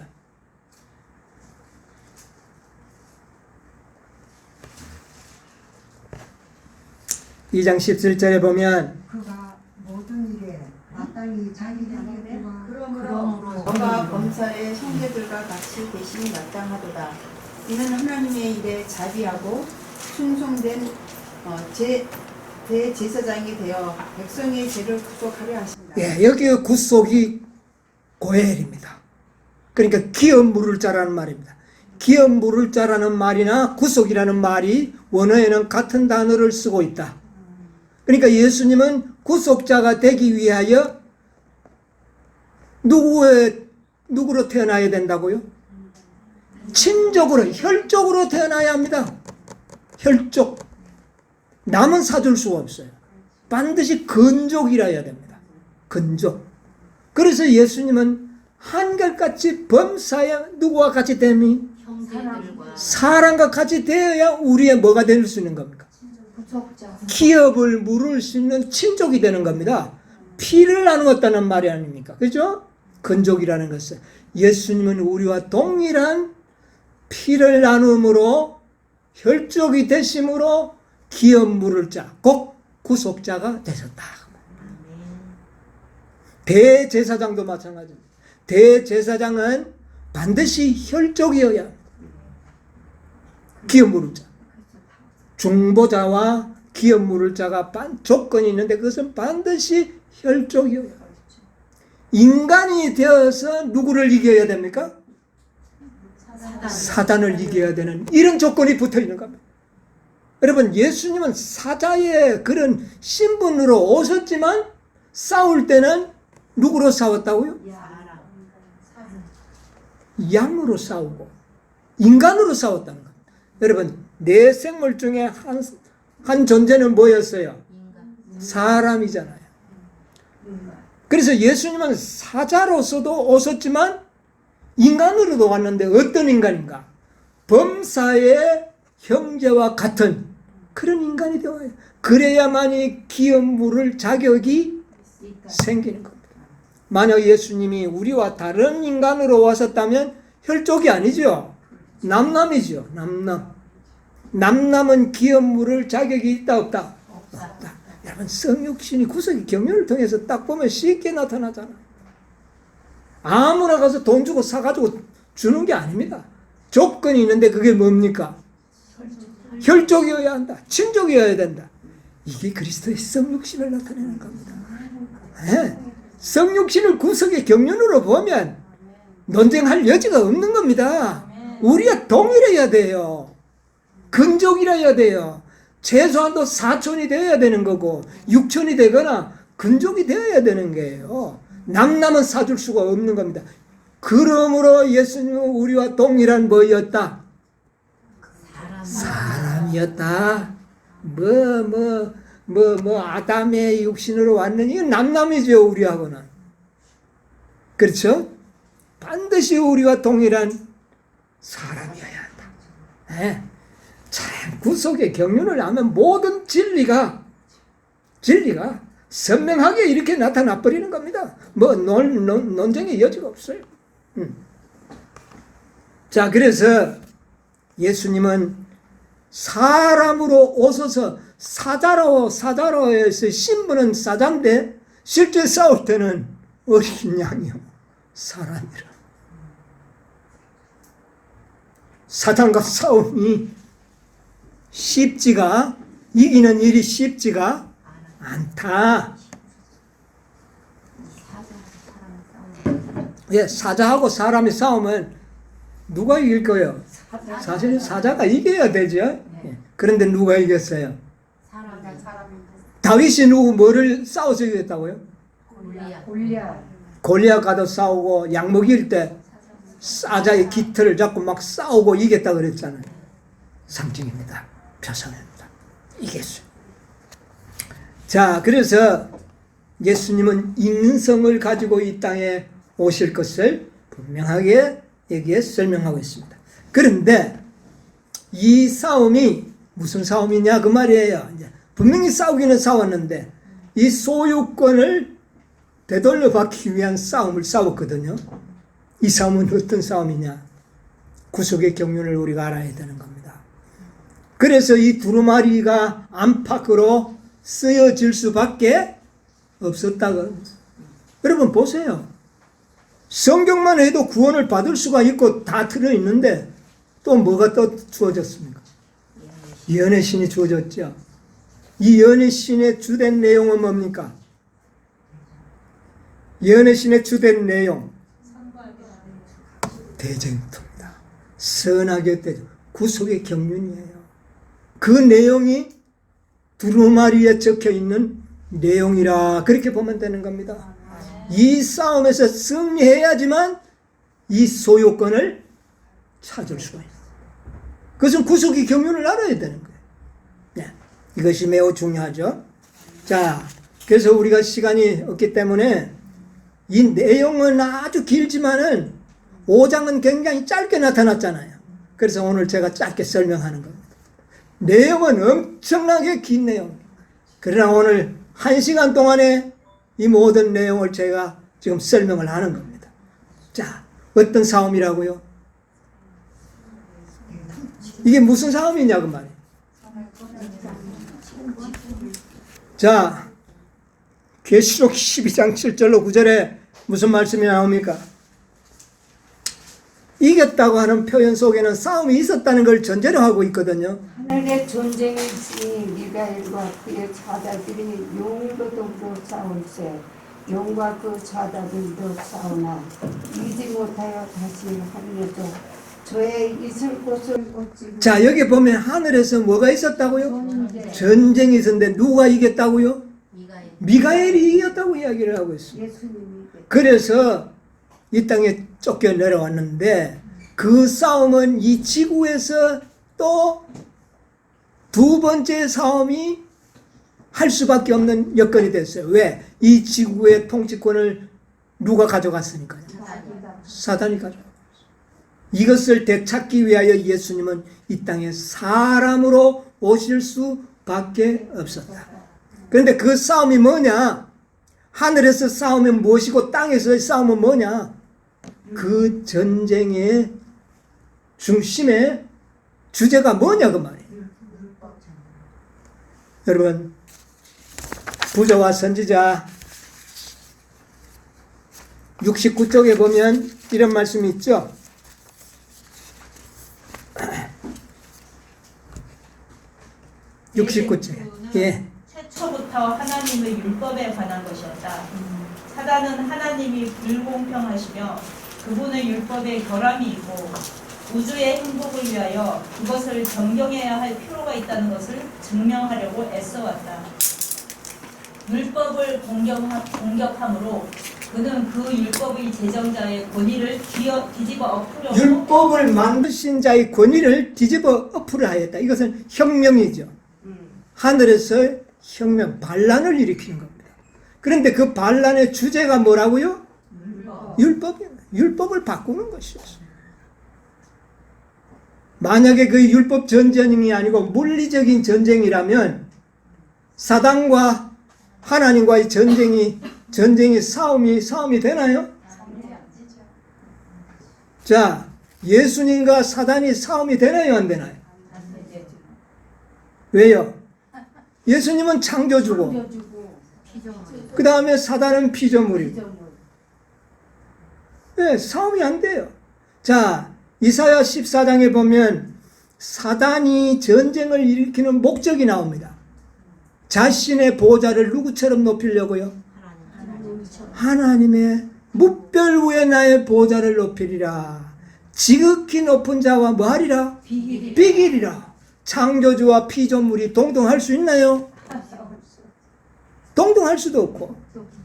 Speaker 1: 이 장 17절에 보면
Speaker 4: 그가 모든 일에 마땅히 자기 자격과
Speaker 5: 그러므로 너가 범사의 형제들과 같이 계심이 마땅하도다. 이는 하나님의 일에 자비하고 충성된 대제사장이 되어 백성의 죄를 구속하려 하신다.
Speaker 1: 예, 여기의 구속이 고엘입니다. 그러니까 기업 물을 자라는 말입니다. 기업 물을 자라는 말이나 구속이라는 말이 원어에는 같은 단어를 쓰고 있다. 그러니까 예수님은 구속자가 되기 위하여 누구로 태어나야 된다고요? 친족으로, 혈족으로 태어나야 합니다. 혈족. 남은 사줄 수가 없어요. 반드시 근족이라 해야 됩니다. 근족. 그래서 예수님은 한결같이 범사에 누구와 같이 되니? 사람과 같이 되어야 우리의 뭐가 될 수 있는 겁니까? 기업을 물을 수 있는 친족이 되는 겁니다. 피를 나누었다는 말이 아닙니까? 그죠? 근족이라는 것은 예수님은 우리와 동일한 피를 나눔으로 혈족이 되심으로 기업 물을 자, 곧 구속자가 되셨다. 대제사장도 마찬가지입니다. 대제사장은 반드시 혈족이어야 합니다. 기업 물을 자. 중보자와 기업 물을 자가 조건이 있는데 그것은 반드시 혈족이어야 합니다. 인간이 되어서 누구를 이겨야 됩니까? 사단을 이겨야 되는 이런 조건이 붙어 있는 겁니다. 여러분, 예수님은 사자의 그런 신분으로 오셨지만 싸울 때는 누구로 싸웠다고요? 양으로 싸우고 인간으로 싸웠다는 겁니다. 여러분, 내 생물 중에 한 존재는 뭐였어요? 사람이잖아요. 그래서 예수님은 사자로서도 오셨지만 인간으로도 왔는데 어떤 인간인가? 범사의 형제와 같은 그런 인간이 되어야 그래야만이 기업 물을 자격이 생기는 겁니다. 만약 예수님이 우리와 다른 인간으로 왔었다면 혈족이 아니죠. 남남이죠. 남남은 기업 물을 자격이 있다 없다? 없다. 여러분, 성육신이 구속의 경륜을 통해서 딱 보면 쉽게 나타나잖아요. 아무나 가서 돈 주고 사가지고 주는 게 아닙니다. 조건이 있는데 그게 뭡니까? 혈족이어야 한다. 친족이어야 된다. 이게 그리스도의 성육신을 나타내는 겁니다. 네. 성육신을 구속의 경륜으로 보면 논쟁할 여지가 없는 겁니다. 우리가 동일해야 돼요. 근족이라야 돼요. 최소한도 사촌이 되어야 되는 거고 육촌이 되거나 근족이 되어야 되는 거예요. 남남은 사줄 수가 없는 겁니다. 그러므로 예수님은 우리와 동일한 뭐였다? 사람이었다. 아담의 육신으로 왔느니 이건 남남이죠. 우리하고는. 그렇죠? 반드시 우리와 동일한 사람이어야 한다. 네. 참 구속의 경륜을 하면 모든 진리가 선명하게 이렇게 나타나 버리는 겁니다. 뭐 논쟁의 여지가 없어요. 자, 그래서 예수님은 사람으로 오셔서 사자로에서 신분은 사자인데 실제 싸울 때는 어린 양이요 사람이라. 사단과 싸움이 쉽지가, 이기는 일이 쉽지가 않다. 예, 사자하고 사람이 싸우면 누가 이길 거예요? 사실 사자가 이겨야 되죠. 예. 그런데 누가 이겼어요? 다윗이 뭐를 싸워서 이겼다고요? 골리앗과도 싸우고 양 먹일 때 사자의 깃털을 잡고 막 싸우고 이겼다 그랬잖아요. 상징입니다. 표상입니다. 이겼어요. 자, 그래서 예수님은 인성을 가지고 이 땅에 오실 것을 분명하게 여기에 설명하고 있습니다. 그런데 이 싸움이 무슨 싸움이냐 그 말이에요. 이제 분명히 싸우기는 싸웠는데 이 소유권을 되돌려 받기 위한 싸움을 싸웠거든요. 이 싸움은 어떤 싸움이냐? 구속의 경륜을 우리가 알아야 되는 겁니다. 그래서 이 두루마리가 안팎으로 쓰여질 수밖에 없었다고. 여러분 보세요. 성경만 해도 구원을 받을 수가 있고 다 들어있는데 또 뭐가 또 주어졌습니까? 연애신이 주어졌죠. 이 연애신의 주된 내용은 뭡니까? 연애신의 주된 내용 대쟁투입니다. 선악의 대쟁, 구속의 경륜이에요. 그 내용이 두루마리에 적혀있는 내용이라 그렇게 보면 되는 겁니다. 이 싸움에서 승리해야지만 이 소유권을 찾을 수가 있어요. 그것은 구속의 경륜을 알아야 되는 거예요. 네, 이것이 매우 중요하죠. 자, 그래서 우리가 시간이 없기 때문에 이 내용은 아주 길지만은 5장은 굉장히 짧게 나타났잖아요. 그래서 오늘 제가 짧게 설명하는 겁니다. 내용은 엄청나게 긴 내용. 그러나 오늘 1시간 동안에 이 모든 내용을 제가 지금 설명을 하는 겁니다. 자, 어떤 싸움이라고요? 이게 무슨 싸움이냐 그 말이에요. 자, 계시록 12장 7절로 9절에 무슨 말씀이 나옵니까? 이겼다고 하는 표현 속에는 싸움이 있었다는 걸 전제로 하고 있거든요.
Speaker 6: 하늘의 전쟁의 신 미가엘과 그의 좌다들이 용으로 더불어 싸울세 용과 그 좌다들도 싸우나 이기지 못하여 다시 하늘에도 저의 있을 곳을 얻지
Speaker 1: 자, 여기 보면 하늘에서 뭐가 있었다고요? 전쟁이 있었는데 누가 이겼다고요? 미가엘이 이겼다고 이야기를 하고 있어요.
Speaker 6: 예수님이
Speaker 1: 그래서 이 땅에 쫓겨 내려왔는데 그 싸움은 이 지구에서 또 두 번째 싸움이 할 수밖에 없는 여건이 됐어요. 왜? 이 지구의 통치권을 누가 가져갔으니까요. 사단이 가져갔어요. 이것을 되찾기 위하여 예수님은 이 땅에 사람으로 오실 수밖에 없었다. 그런데 그 싸움이 뭐냐? 하늘에서 싸우면 무엇이고 땅에서의 싸움은 뭐냐? 그 전쟁의 중심의 주제가 뭐냐 그 말이에요. 여러분, 부조와 선지자 69쪽에 보면 이런 말씀이 있죠.
Speaker 3: 네,
Speaker 1: 69쪽. 예.
Speaker 3: 최초부터 하나님의 율법에 관한 것이었다. 사단은 하나님이 불공평하시며 그분의 율법에 결함이 있고 우주의 행복을 위하여 그것을 변경해야 할 필요가 있다는 것을 증명하려고 애써왔다. 율법을 공격함으로 그는 그 율법의 제정자의 권위를 뒤집어 엎으려고
Speaker 1: 율법을 만드신 자의 권위를 뒤집어 엎으려 하였다. 이것은 혁명이죠. 하늘에서 혁명, 반란을 일으키는 겁니다. 그런데 그 반란의 주제가 뭐라고요? 율법이에요. 율법을 바꾸는 것이었어요. 만약에 그 율법 전쟁이 아니고 물리적인 전쟁이라면 사단과 하나님과의 전쟁이 싸움이 되나요? 자, 예수님과 사단이 싸움이 되나요? 안 되나요? 왜요? 예수님은 창조주고 그 다음에 사단은 피조물이고 네, 싸움이 안 돼요. 자, 이사야 14장에 보면 사단이 전쟁을 일으키는 목적이 나옵니다. 자신의 보좌를 누구처럼 높이려고요? 하나님의 무별 위에 나의 보좌를 높이리라. 지극히 높은 자와 뭐하리라? 비기리라. 창조주와 피조물이 동등할 수 있나요? 동등할 수도 없고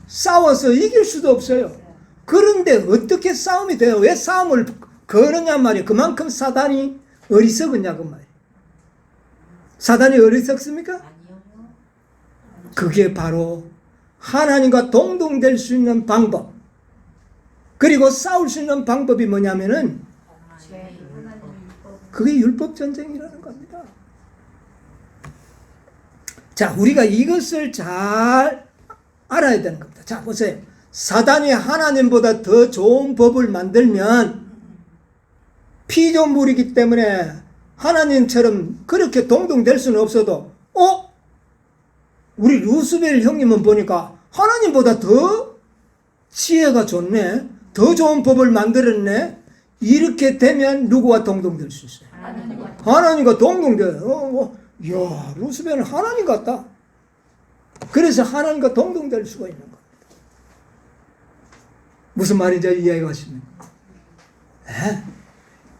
Speaker 1: 싸워서 이길 수도 없어요. 그런데 어떻게 싸움이 돼요? 왜 싸움을 거느냐 말이에요. 그만큼 사단이 어리석었냐 그 말이에요. 사단이 어리석습니까? 그게 바로 하나님과 동등될 수 있는 방법, 그리고 싸울 수 있는 방법이 뭐냐면은 그게 율법 전쟁이라는 겁니다. 자, 우리가 이것을 잘 알아야 되는 겁니다. 자, 보세요. 사단이 하나님보다 더 좋은 법을 만들면 피조물이기 때문에 하나님처럼 그렇게 동등될 수는 없어도 우리 루스벨 형님은 보니까 하나님보다 더 지혜가 좋네, 더 좋은 법을 만들었네. 이렇게 되면 누구와 동등될 수 있어요? 하나님과 동등돼요. 이야, 루스벨은 하나님 같다. 그래서 하나님과 동등될 수가 있는 겁니다. 무슨 말인지 이해하십니까?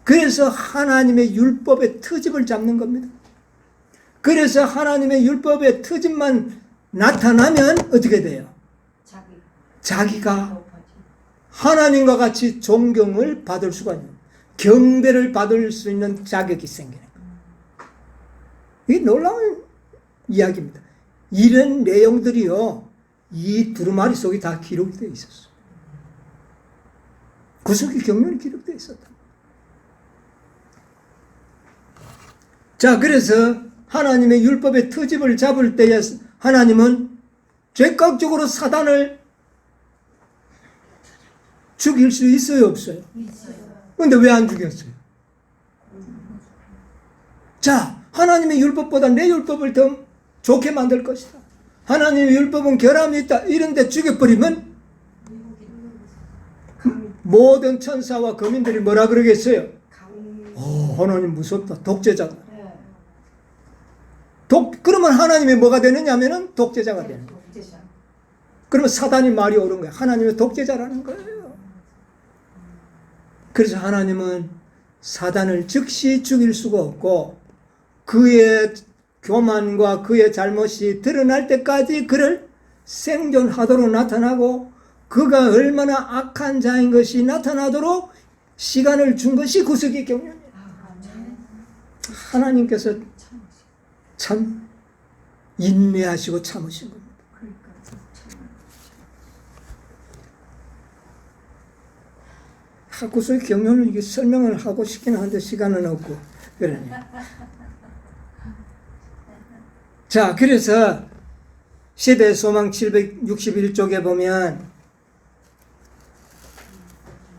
Speaker 1: 그래서 하나님의 율법의 트집을 잡는 겁니다. 그래서 하나님의 율법의 트집만 나타나면 어떻게 돼요? 자기가 하나님과 같이 존경을 받을 수가 있는, 경배를 받을 수 있는 자격이 생기는 거예요. 이게 놀라운 이야기입니다. 이런 내용들이요, 이 두루마리 속에 다 기록이 되어 있었어요. 구속기 경륜이 기록되어 있었다. 자, 그래서 하나님의 율법의 트집을 잡을 때에 하나님은 즉각적으로 사단을 죽일 수 있어요, 없어요? 그런데 왜 안 죽였어요? 자, 하나님의 율법보다 내 율법을 더 좋게 만들 것이다. 하나님의 율법은 결함이 있다 이런데 죽여버리면 모든 천사와 거민들이 뭐라 그러겠어요? 하나님 무섭다. 독재자다. 그러면 하나님이 뭐가 되느냐면은 독재자가 되는 거예요. 그러면 사단이 말이 옳은 거예요. 하나님의 독재자라는 거예요. 그래서 하나님은 사단을 즉시 죽일 수가 없고 그의 교만과 그의 잘못이 드러날 때까지 그를 생존하도록 나타나고 그가 얼마나 악한 자인 것이 나타나도록 시간을 준 것이 구속의 경륜이에요. 하나님께서 참 인내하시고 참으신 겁니다. 구속의 경륜을 이게 설명을 하고 싶긴 한데 시간은 없고 그러네. 자, 그래서 시대 소망 761쪽에 보면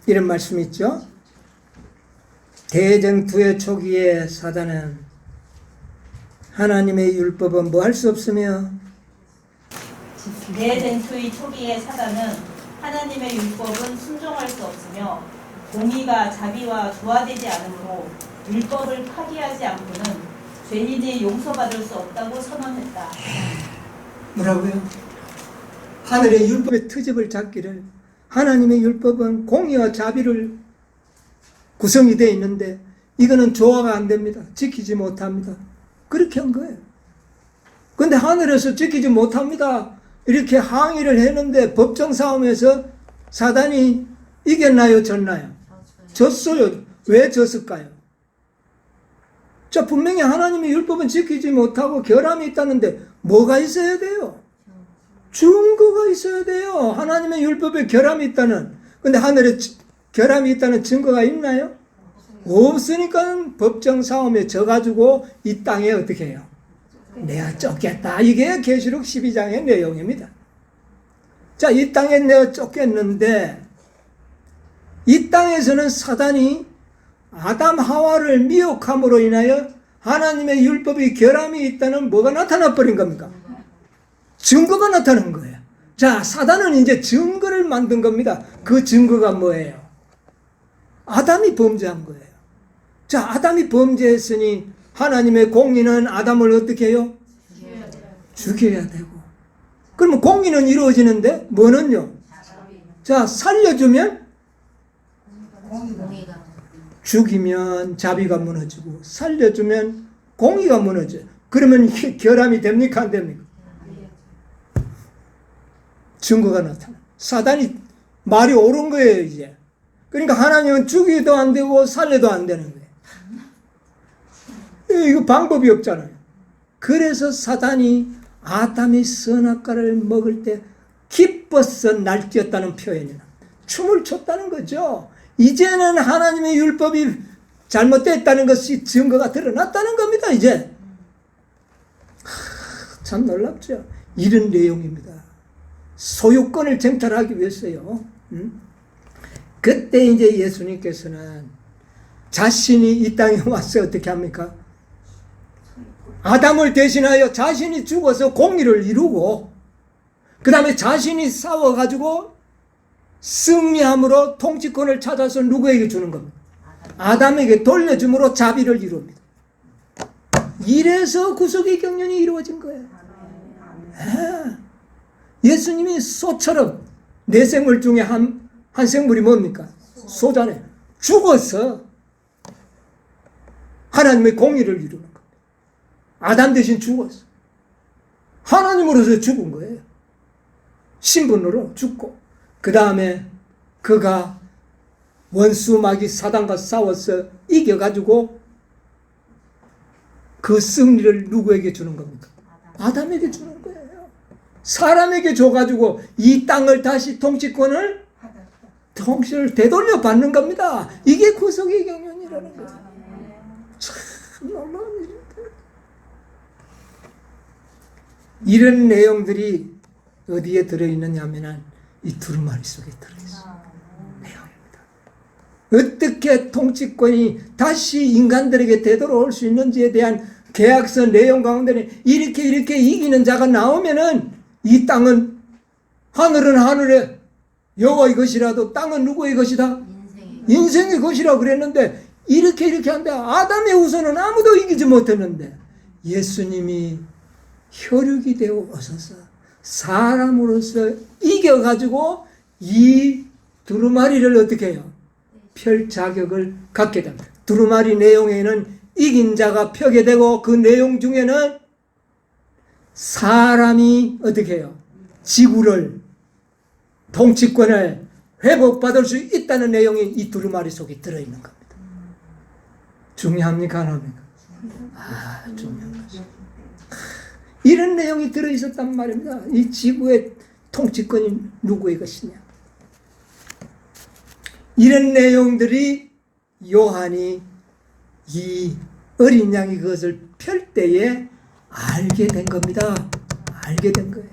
Speaker 1: 이런 말씀이 있죠. 대전투의 초기에 사단은 하나님의 율법은 뭐 할 수 없으며
Speaker 3: 대전투의 초기에 사단은 하나님의 율법은 순종할 수 없으며 공의가 자비와 조화되지 않으므로 율법을 파기하지 않고는 죄인이 용서받을 수 없다고 선언했다.
Speaker 1: 뭐라고요? 하늘의 율법의 트집을 잡기를 하나님의 율법은 공의와 자비를 구성이 되어 있는데 이거는 조화가 안 됩니다. 지키지 못합니다. 그렇게 한 거예요. 그런데 하늘에서 지키지 못합니다. 이렇게 항의를 했는데 법정 싸움에서 사단이 이겼나요? 졌나요? 졌어요. 왜 졌을까요? 자, 분명히 하나님의 율법은 지키지 못하고 결함이 있다는데 뭐가 있어야 돼요? 증거가 있어야 돼요. 하나님의 율법에 결함이 있다는. 근데 하늘에 결함이 있다는 증거가 있나요? 없으니까 법정 싸움에 져가지고 이 땅에 어떻게 해요? 내가 쫓겠다. 이게 계시록 12장의 내용입니다. 자, 이 땅에 내가 쫓겠는데 이 땅에서는 사단이 아담 하와를 미혹함으로 인하여 하나님의 율법이 결함이 있다는 뭐가 나타나 버린 겁니까? 증거가 나타난 거예요. 자, 사단은 이제 증거를 만든 겁니다. 그 증거가 뭐예요? 아담이 범죄한 거예요. 자, 아담이 범죄했으니 하나님의 공의는 아담을 어떻게 해요? 죽여야 되고. 그러면 공의는 이루어지는데 뭐는요? 자, 살려주면 죽이면 자비가 무너지고 살려주면 공의가 무너져요. 그러면 결함이 됩니까? 안 됩니까? 증거가 나타나. 사단이 말이 옳은 거예요, 이제. 그러니까 하나님은 죽이도 안 되고 살려도 안 되는 거예요. 이거 방법이 없잖아요. 그래서 사단이 아담이 선악과를 먹을 때 기뻐서 날뛰었다는 표현이나 춤을 췄다는 거죠. 이제는 하나님의 율법이 잘못됐다는 것이 증거가 드러났다는 겁니다. 이제 참 놀랍죠. 이런 내용입니다. 소유권을 쟁탈하기 위해서요. 그때 이제 예수님께서는 자신이 이 땅에 와서 어떻게 합니까? 아담을 대신하여 자신이 죽어서 공의를 이루고 그 다음에 자신이 싸워가지고 승리함으로 통치권을 찾아서 누구에게 주는 겁니다? 아담에게 돌려줌으로 자비를 이룹니다. 이래서 구속의 경륜이 이루어진 거예요. 예수님이 소처럼 네 생물 중에 한 생물이 뭡니까? 소잖아요. 죽어서 하나님의 공의를 이루는 겁니다. 아담 대신 죽었어. 하나님으로서 죽은 거예요. 신분으로 죽고 그 다음에 그가 원수 마귀 사단과 싸워서 이겨가지고 그 승리를 누구에게 주는 겁니까? 아담에게 주는 거예요. 사람에게 줘가지고 이 땅을 다시 통치권을 되돌려 받는 겁니다. 이게 구속의 경륜이라는 거예요. 참 놀라운 일입니다. 이런 내용들이 어디에 들어있느냐 하면 이 두루마리 속에 들어있어요. 내용입니다. 어떻게 통치권이 다시 인간들에게 되돌아올 수 있는지에 대한 계약서 내용 가운데는 이렇게 이기는 자가 나오면은 이 땅은 하늘은 하늘의 여호와의 것이라도 땅은 누구의 것이다? 인생의 것이라 그랬는데 이렇게 하는데 아담의 후손은 아무도 이기지 못했는데 예수님이 혈육이 되어 오셔서 사람으로서 이겨가지고 이 두루마리를 어떻게 해요? 펼 자격을 갖게 됩니다. 두루마리 내용에는 이긴 자가 펴게 되고 그 내용 중에는 사람이 어떻게 해요? 지구를 통치권을 회복받을 수 있다는 내용이 이 두루마리 속에 들어있는 겁니다. 중요합니까? 안 합니까? 중요한 거죠. 이런 내용이 들어있었단 말입니다. 이 지구의 통치권이 누구의 것이냐. 이런 내용들이 요한이 이 어린 양이 그것을 펼 때에 알게 된 겁니다. 알게 된 거예요.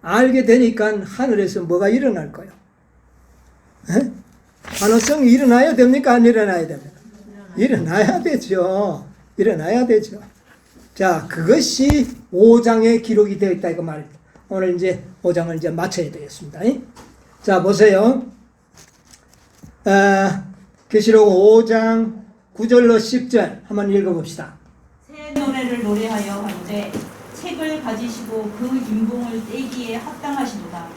Speaker 1: 알게 되니까 하늘에서 뭐가 일어날 거예요? 환호성이 일어나야 됩니까? 안 일어나야 됩니까? 일어나야 되죠. 일어나야 되죠. 자, 그것이 5장에 기록이 되어 있다 이거 말입니다. 오늘 이제 5장을 이제 마쳐야 되겠습니다. 자, 보세요. 계시록 5장 9절로 10절 한번 읽어봅시다.
Speaker 3: 새 노래를 노래하여 하는데 책을 가지시고 그 인봉을 떼기에 합당하시도다.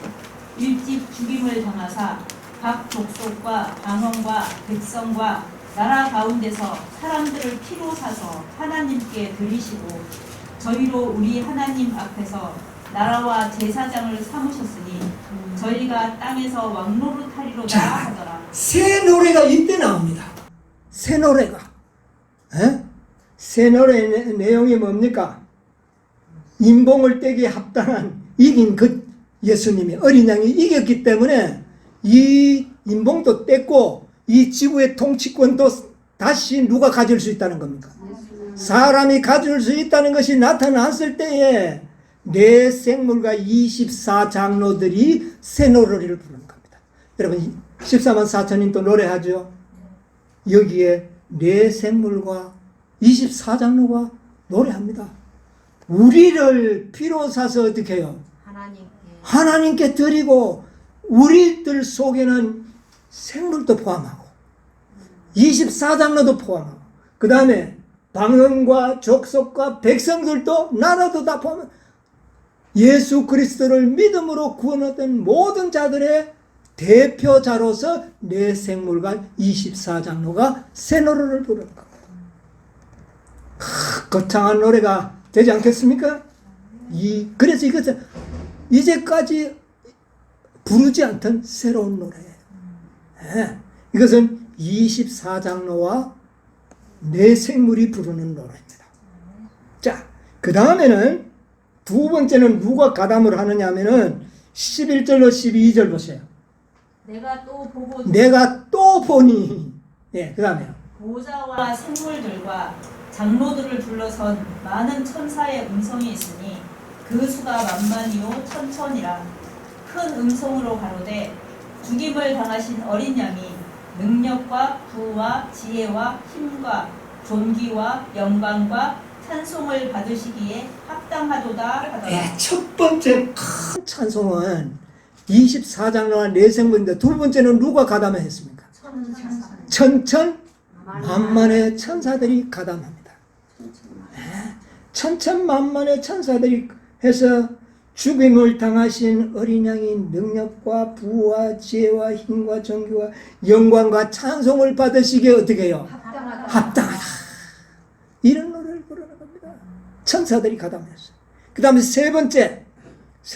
Speaker 3: 일찍 죽임을 당하사 각 족속과 방언과 백성과 나라 가운데서 사람들을 피로 사서 하나님께 드리시고 저희로 우리 하나님 앞에서 나라와 제사장을 삼으셨으니 저희가 땅에서 왕노릇하리로다 하더라.
Speaker 1: 새 노래가 이때 나옵니다. 새 노래가. 새 노래 내용이 뭡니까? 인봉을 떼기에 합당한 이긴 그 예수님이 어린 양이 이겼기 때문에 이 인봉도 뗐고 이 지구의 통치권도 다시 누가 가질 수 있다는 겁니까? 사람이 가질 수 있다는 것이 나타났을 때에 네 생물과 24장로들이 새 노래를 부르는 겁니다. 여러분 14만 4천인 또 노래하죠. 여기에 네 생물과 24장로가 노래합니다. 우리를 피로 사서 어떻게 해요? 하나님께 드리고 우리들 속에는 생물도 포함하고 24장로도 포함하고 그 다음에 방언과 족속과 백성들도 나라도 다 포함하고 예수 그리스도를 믿음으로 구원하던 모든 자들의 대표자로서 내 생물과 24장로가 새 노래를 부르는 겁니다. 거창한 노래가 되지 않겠습니까? 그래서 이것은 이제까지 부르지 않던 새로운 노래예요. 이것은 24장로와 내 생물이 부르는 노래입니다. 자, 그 다음에는 두 번째는 누가 가담을 하느냐 하면은 11절로 12절 보세요. 내가 또 보니 그 다음에요.
Speaker 3: 보좌와 생물들과 장로들을 둘러선 많은 천사의 음성이 있으니 그 수가 만만이요 천천이라. 큰 음성으로 가로되 죽임을 당하신 어린 양이 능력과 부와 지혜와 힘과 존귀와 영광과 찬송을 받으시기에 합당하도다 하더라.
Speaker 1: 첫 번째 큰 찬송은 24장로와 내생물인데 두 번째는 누가 가담을 했습니까? 천천 만만의 천사들이 가담합니다. 천천만만의 천사들이 해서 죽임을 당하신 어린 양이 능력과 부와 지혜와 힘과 존귀와 영광과 찬송을 받으시기에 어떻게 해요? 합당하다. 이런 노래를 부르는 겁니다. 천사들이 가담했어요. 그 다음에 세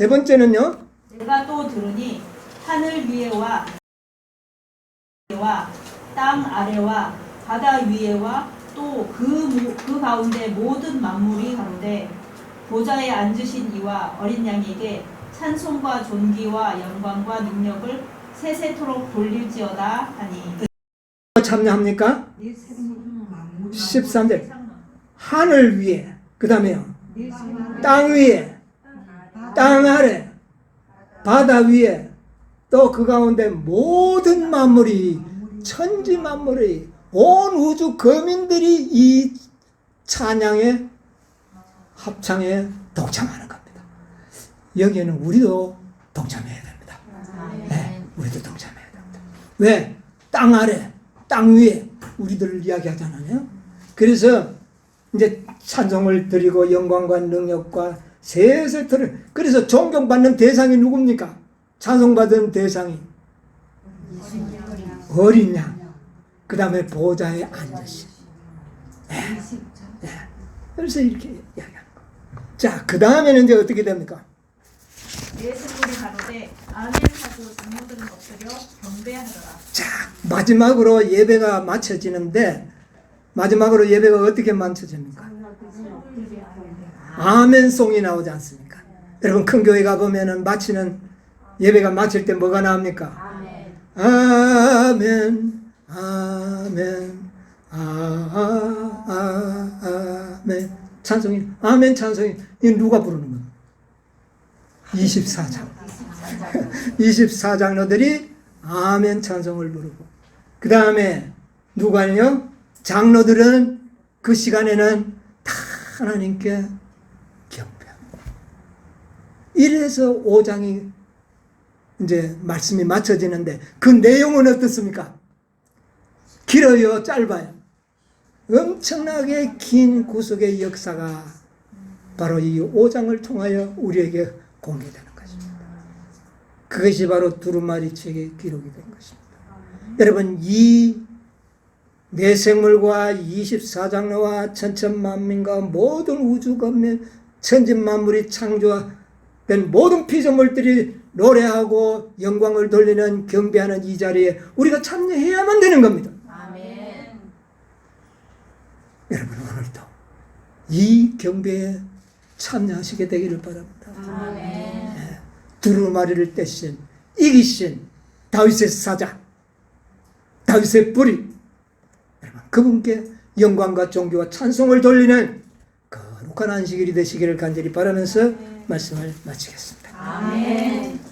Speaker 1: 번째는요.
Speaker 3: 내가 또 들으니 하늘 위에와 땅 아래와 바다 위에와 또 그 가운데 모든 만물이 가로되 보좌에 앉으신 이와 어린 양에게 찬송과 존귀와 영광과 능력을 세세토록 돌릴지어다 하니.
Speaker 1: 참여합니까? 13절 하늘 위에 그 다음에요 땅 위에 땅 아래 바다 위에 또 그 가운데 모든 만물이 천지 만물이 온 우주 거민들이 이 찬양에 합창에 동참하는 겁니다. 여기에는 우리도 동참해야 됩니다. 네, 우리도 동참해야 됩니다. 왜? 땅 아래, 땅 위에 우리들을 이야기하잖아요. 그래서 이제 찬송을 드리고 영광과 능력과 세세 털을, 그래서 존경받는 대상이 누굽니까? 찬송받은 대상이 어린 양, 그 다음에 보좌에 앉으신. 그래서 이렇게 이야기하는 거. 자, 그 다음에는 이제 어떻게 됩니까?
Speaker 3: 예수님이 가로되 아멘 하고 장로들은 엎드려 경배하더라.
Speaker 1: 자, 마지막으로 예배가 마쳐지는데, 마지막으로 예배가 어떻게 마쳐집니까? 아멘송이 나오지 않습니까? 여러분, 큰 교회 가보면은 마치는, 예배가 마칠 때 뭐가 나옵니까? 아멘, 아멘, 아멘. 찬송이, 아멘 찬송이, 이 누가 부르는 거예요? 24장. 24장로들이 아멘 찬송을 부르고, 그 다음에 누가요? 장로들은 그 시간에는 다 하나님께 경배하고. 이래서 5장이 이제 말씀이 맞춰지는데, 그 내용은 어떻습니까? 길어요, 짧아요? 엄청나게 긴 구속의 역사가 바로 이 5장을 통하여 우리에게 공개되는 것입니다. 그것이 바로 두루마리 책에 기록이 된 것입니다. 여러분, 이 내생물과 24장로와 천천만민과 모든 우주건면 천진만물이 창조된 모든 피조물들이 노래하고 영광을 돌리는 경배하는 이 자리에 우리가 참여해야만 되는 겁니다.
Speaker 2: 아멘.
Speaker 1: 여러분, 오늘도 이 경배에 참여하시게 되기를 바랍니다.
Speaker 2: 아멘.
Speaker 1: 두루마리를 떼신, 이기신 다윗의 사자, 다윗의 뿌리, 여러분, 그분께 영광과 존귀와 찬송을 돌리는 거룩한 안식일이 되시기를 간절히 바라면서 말씀을 마치겠습니다.
Speaker 2: 아멘.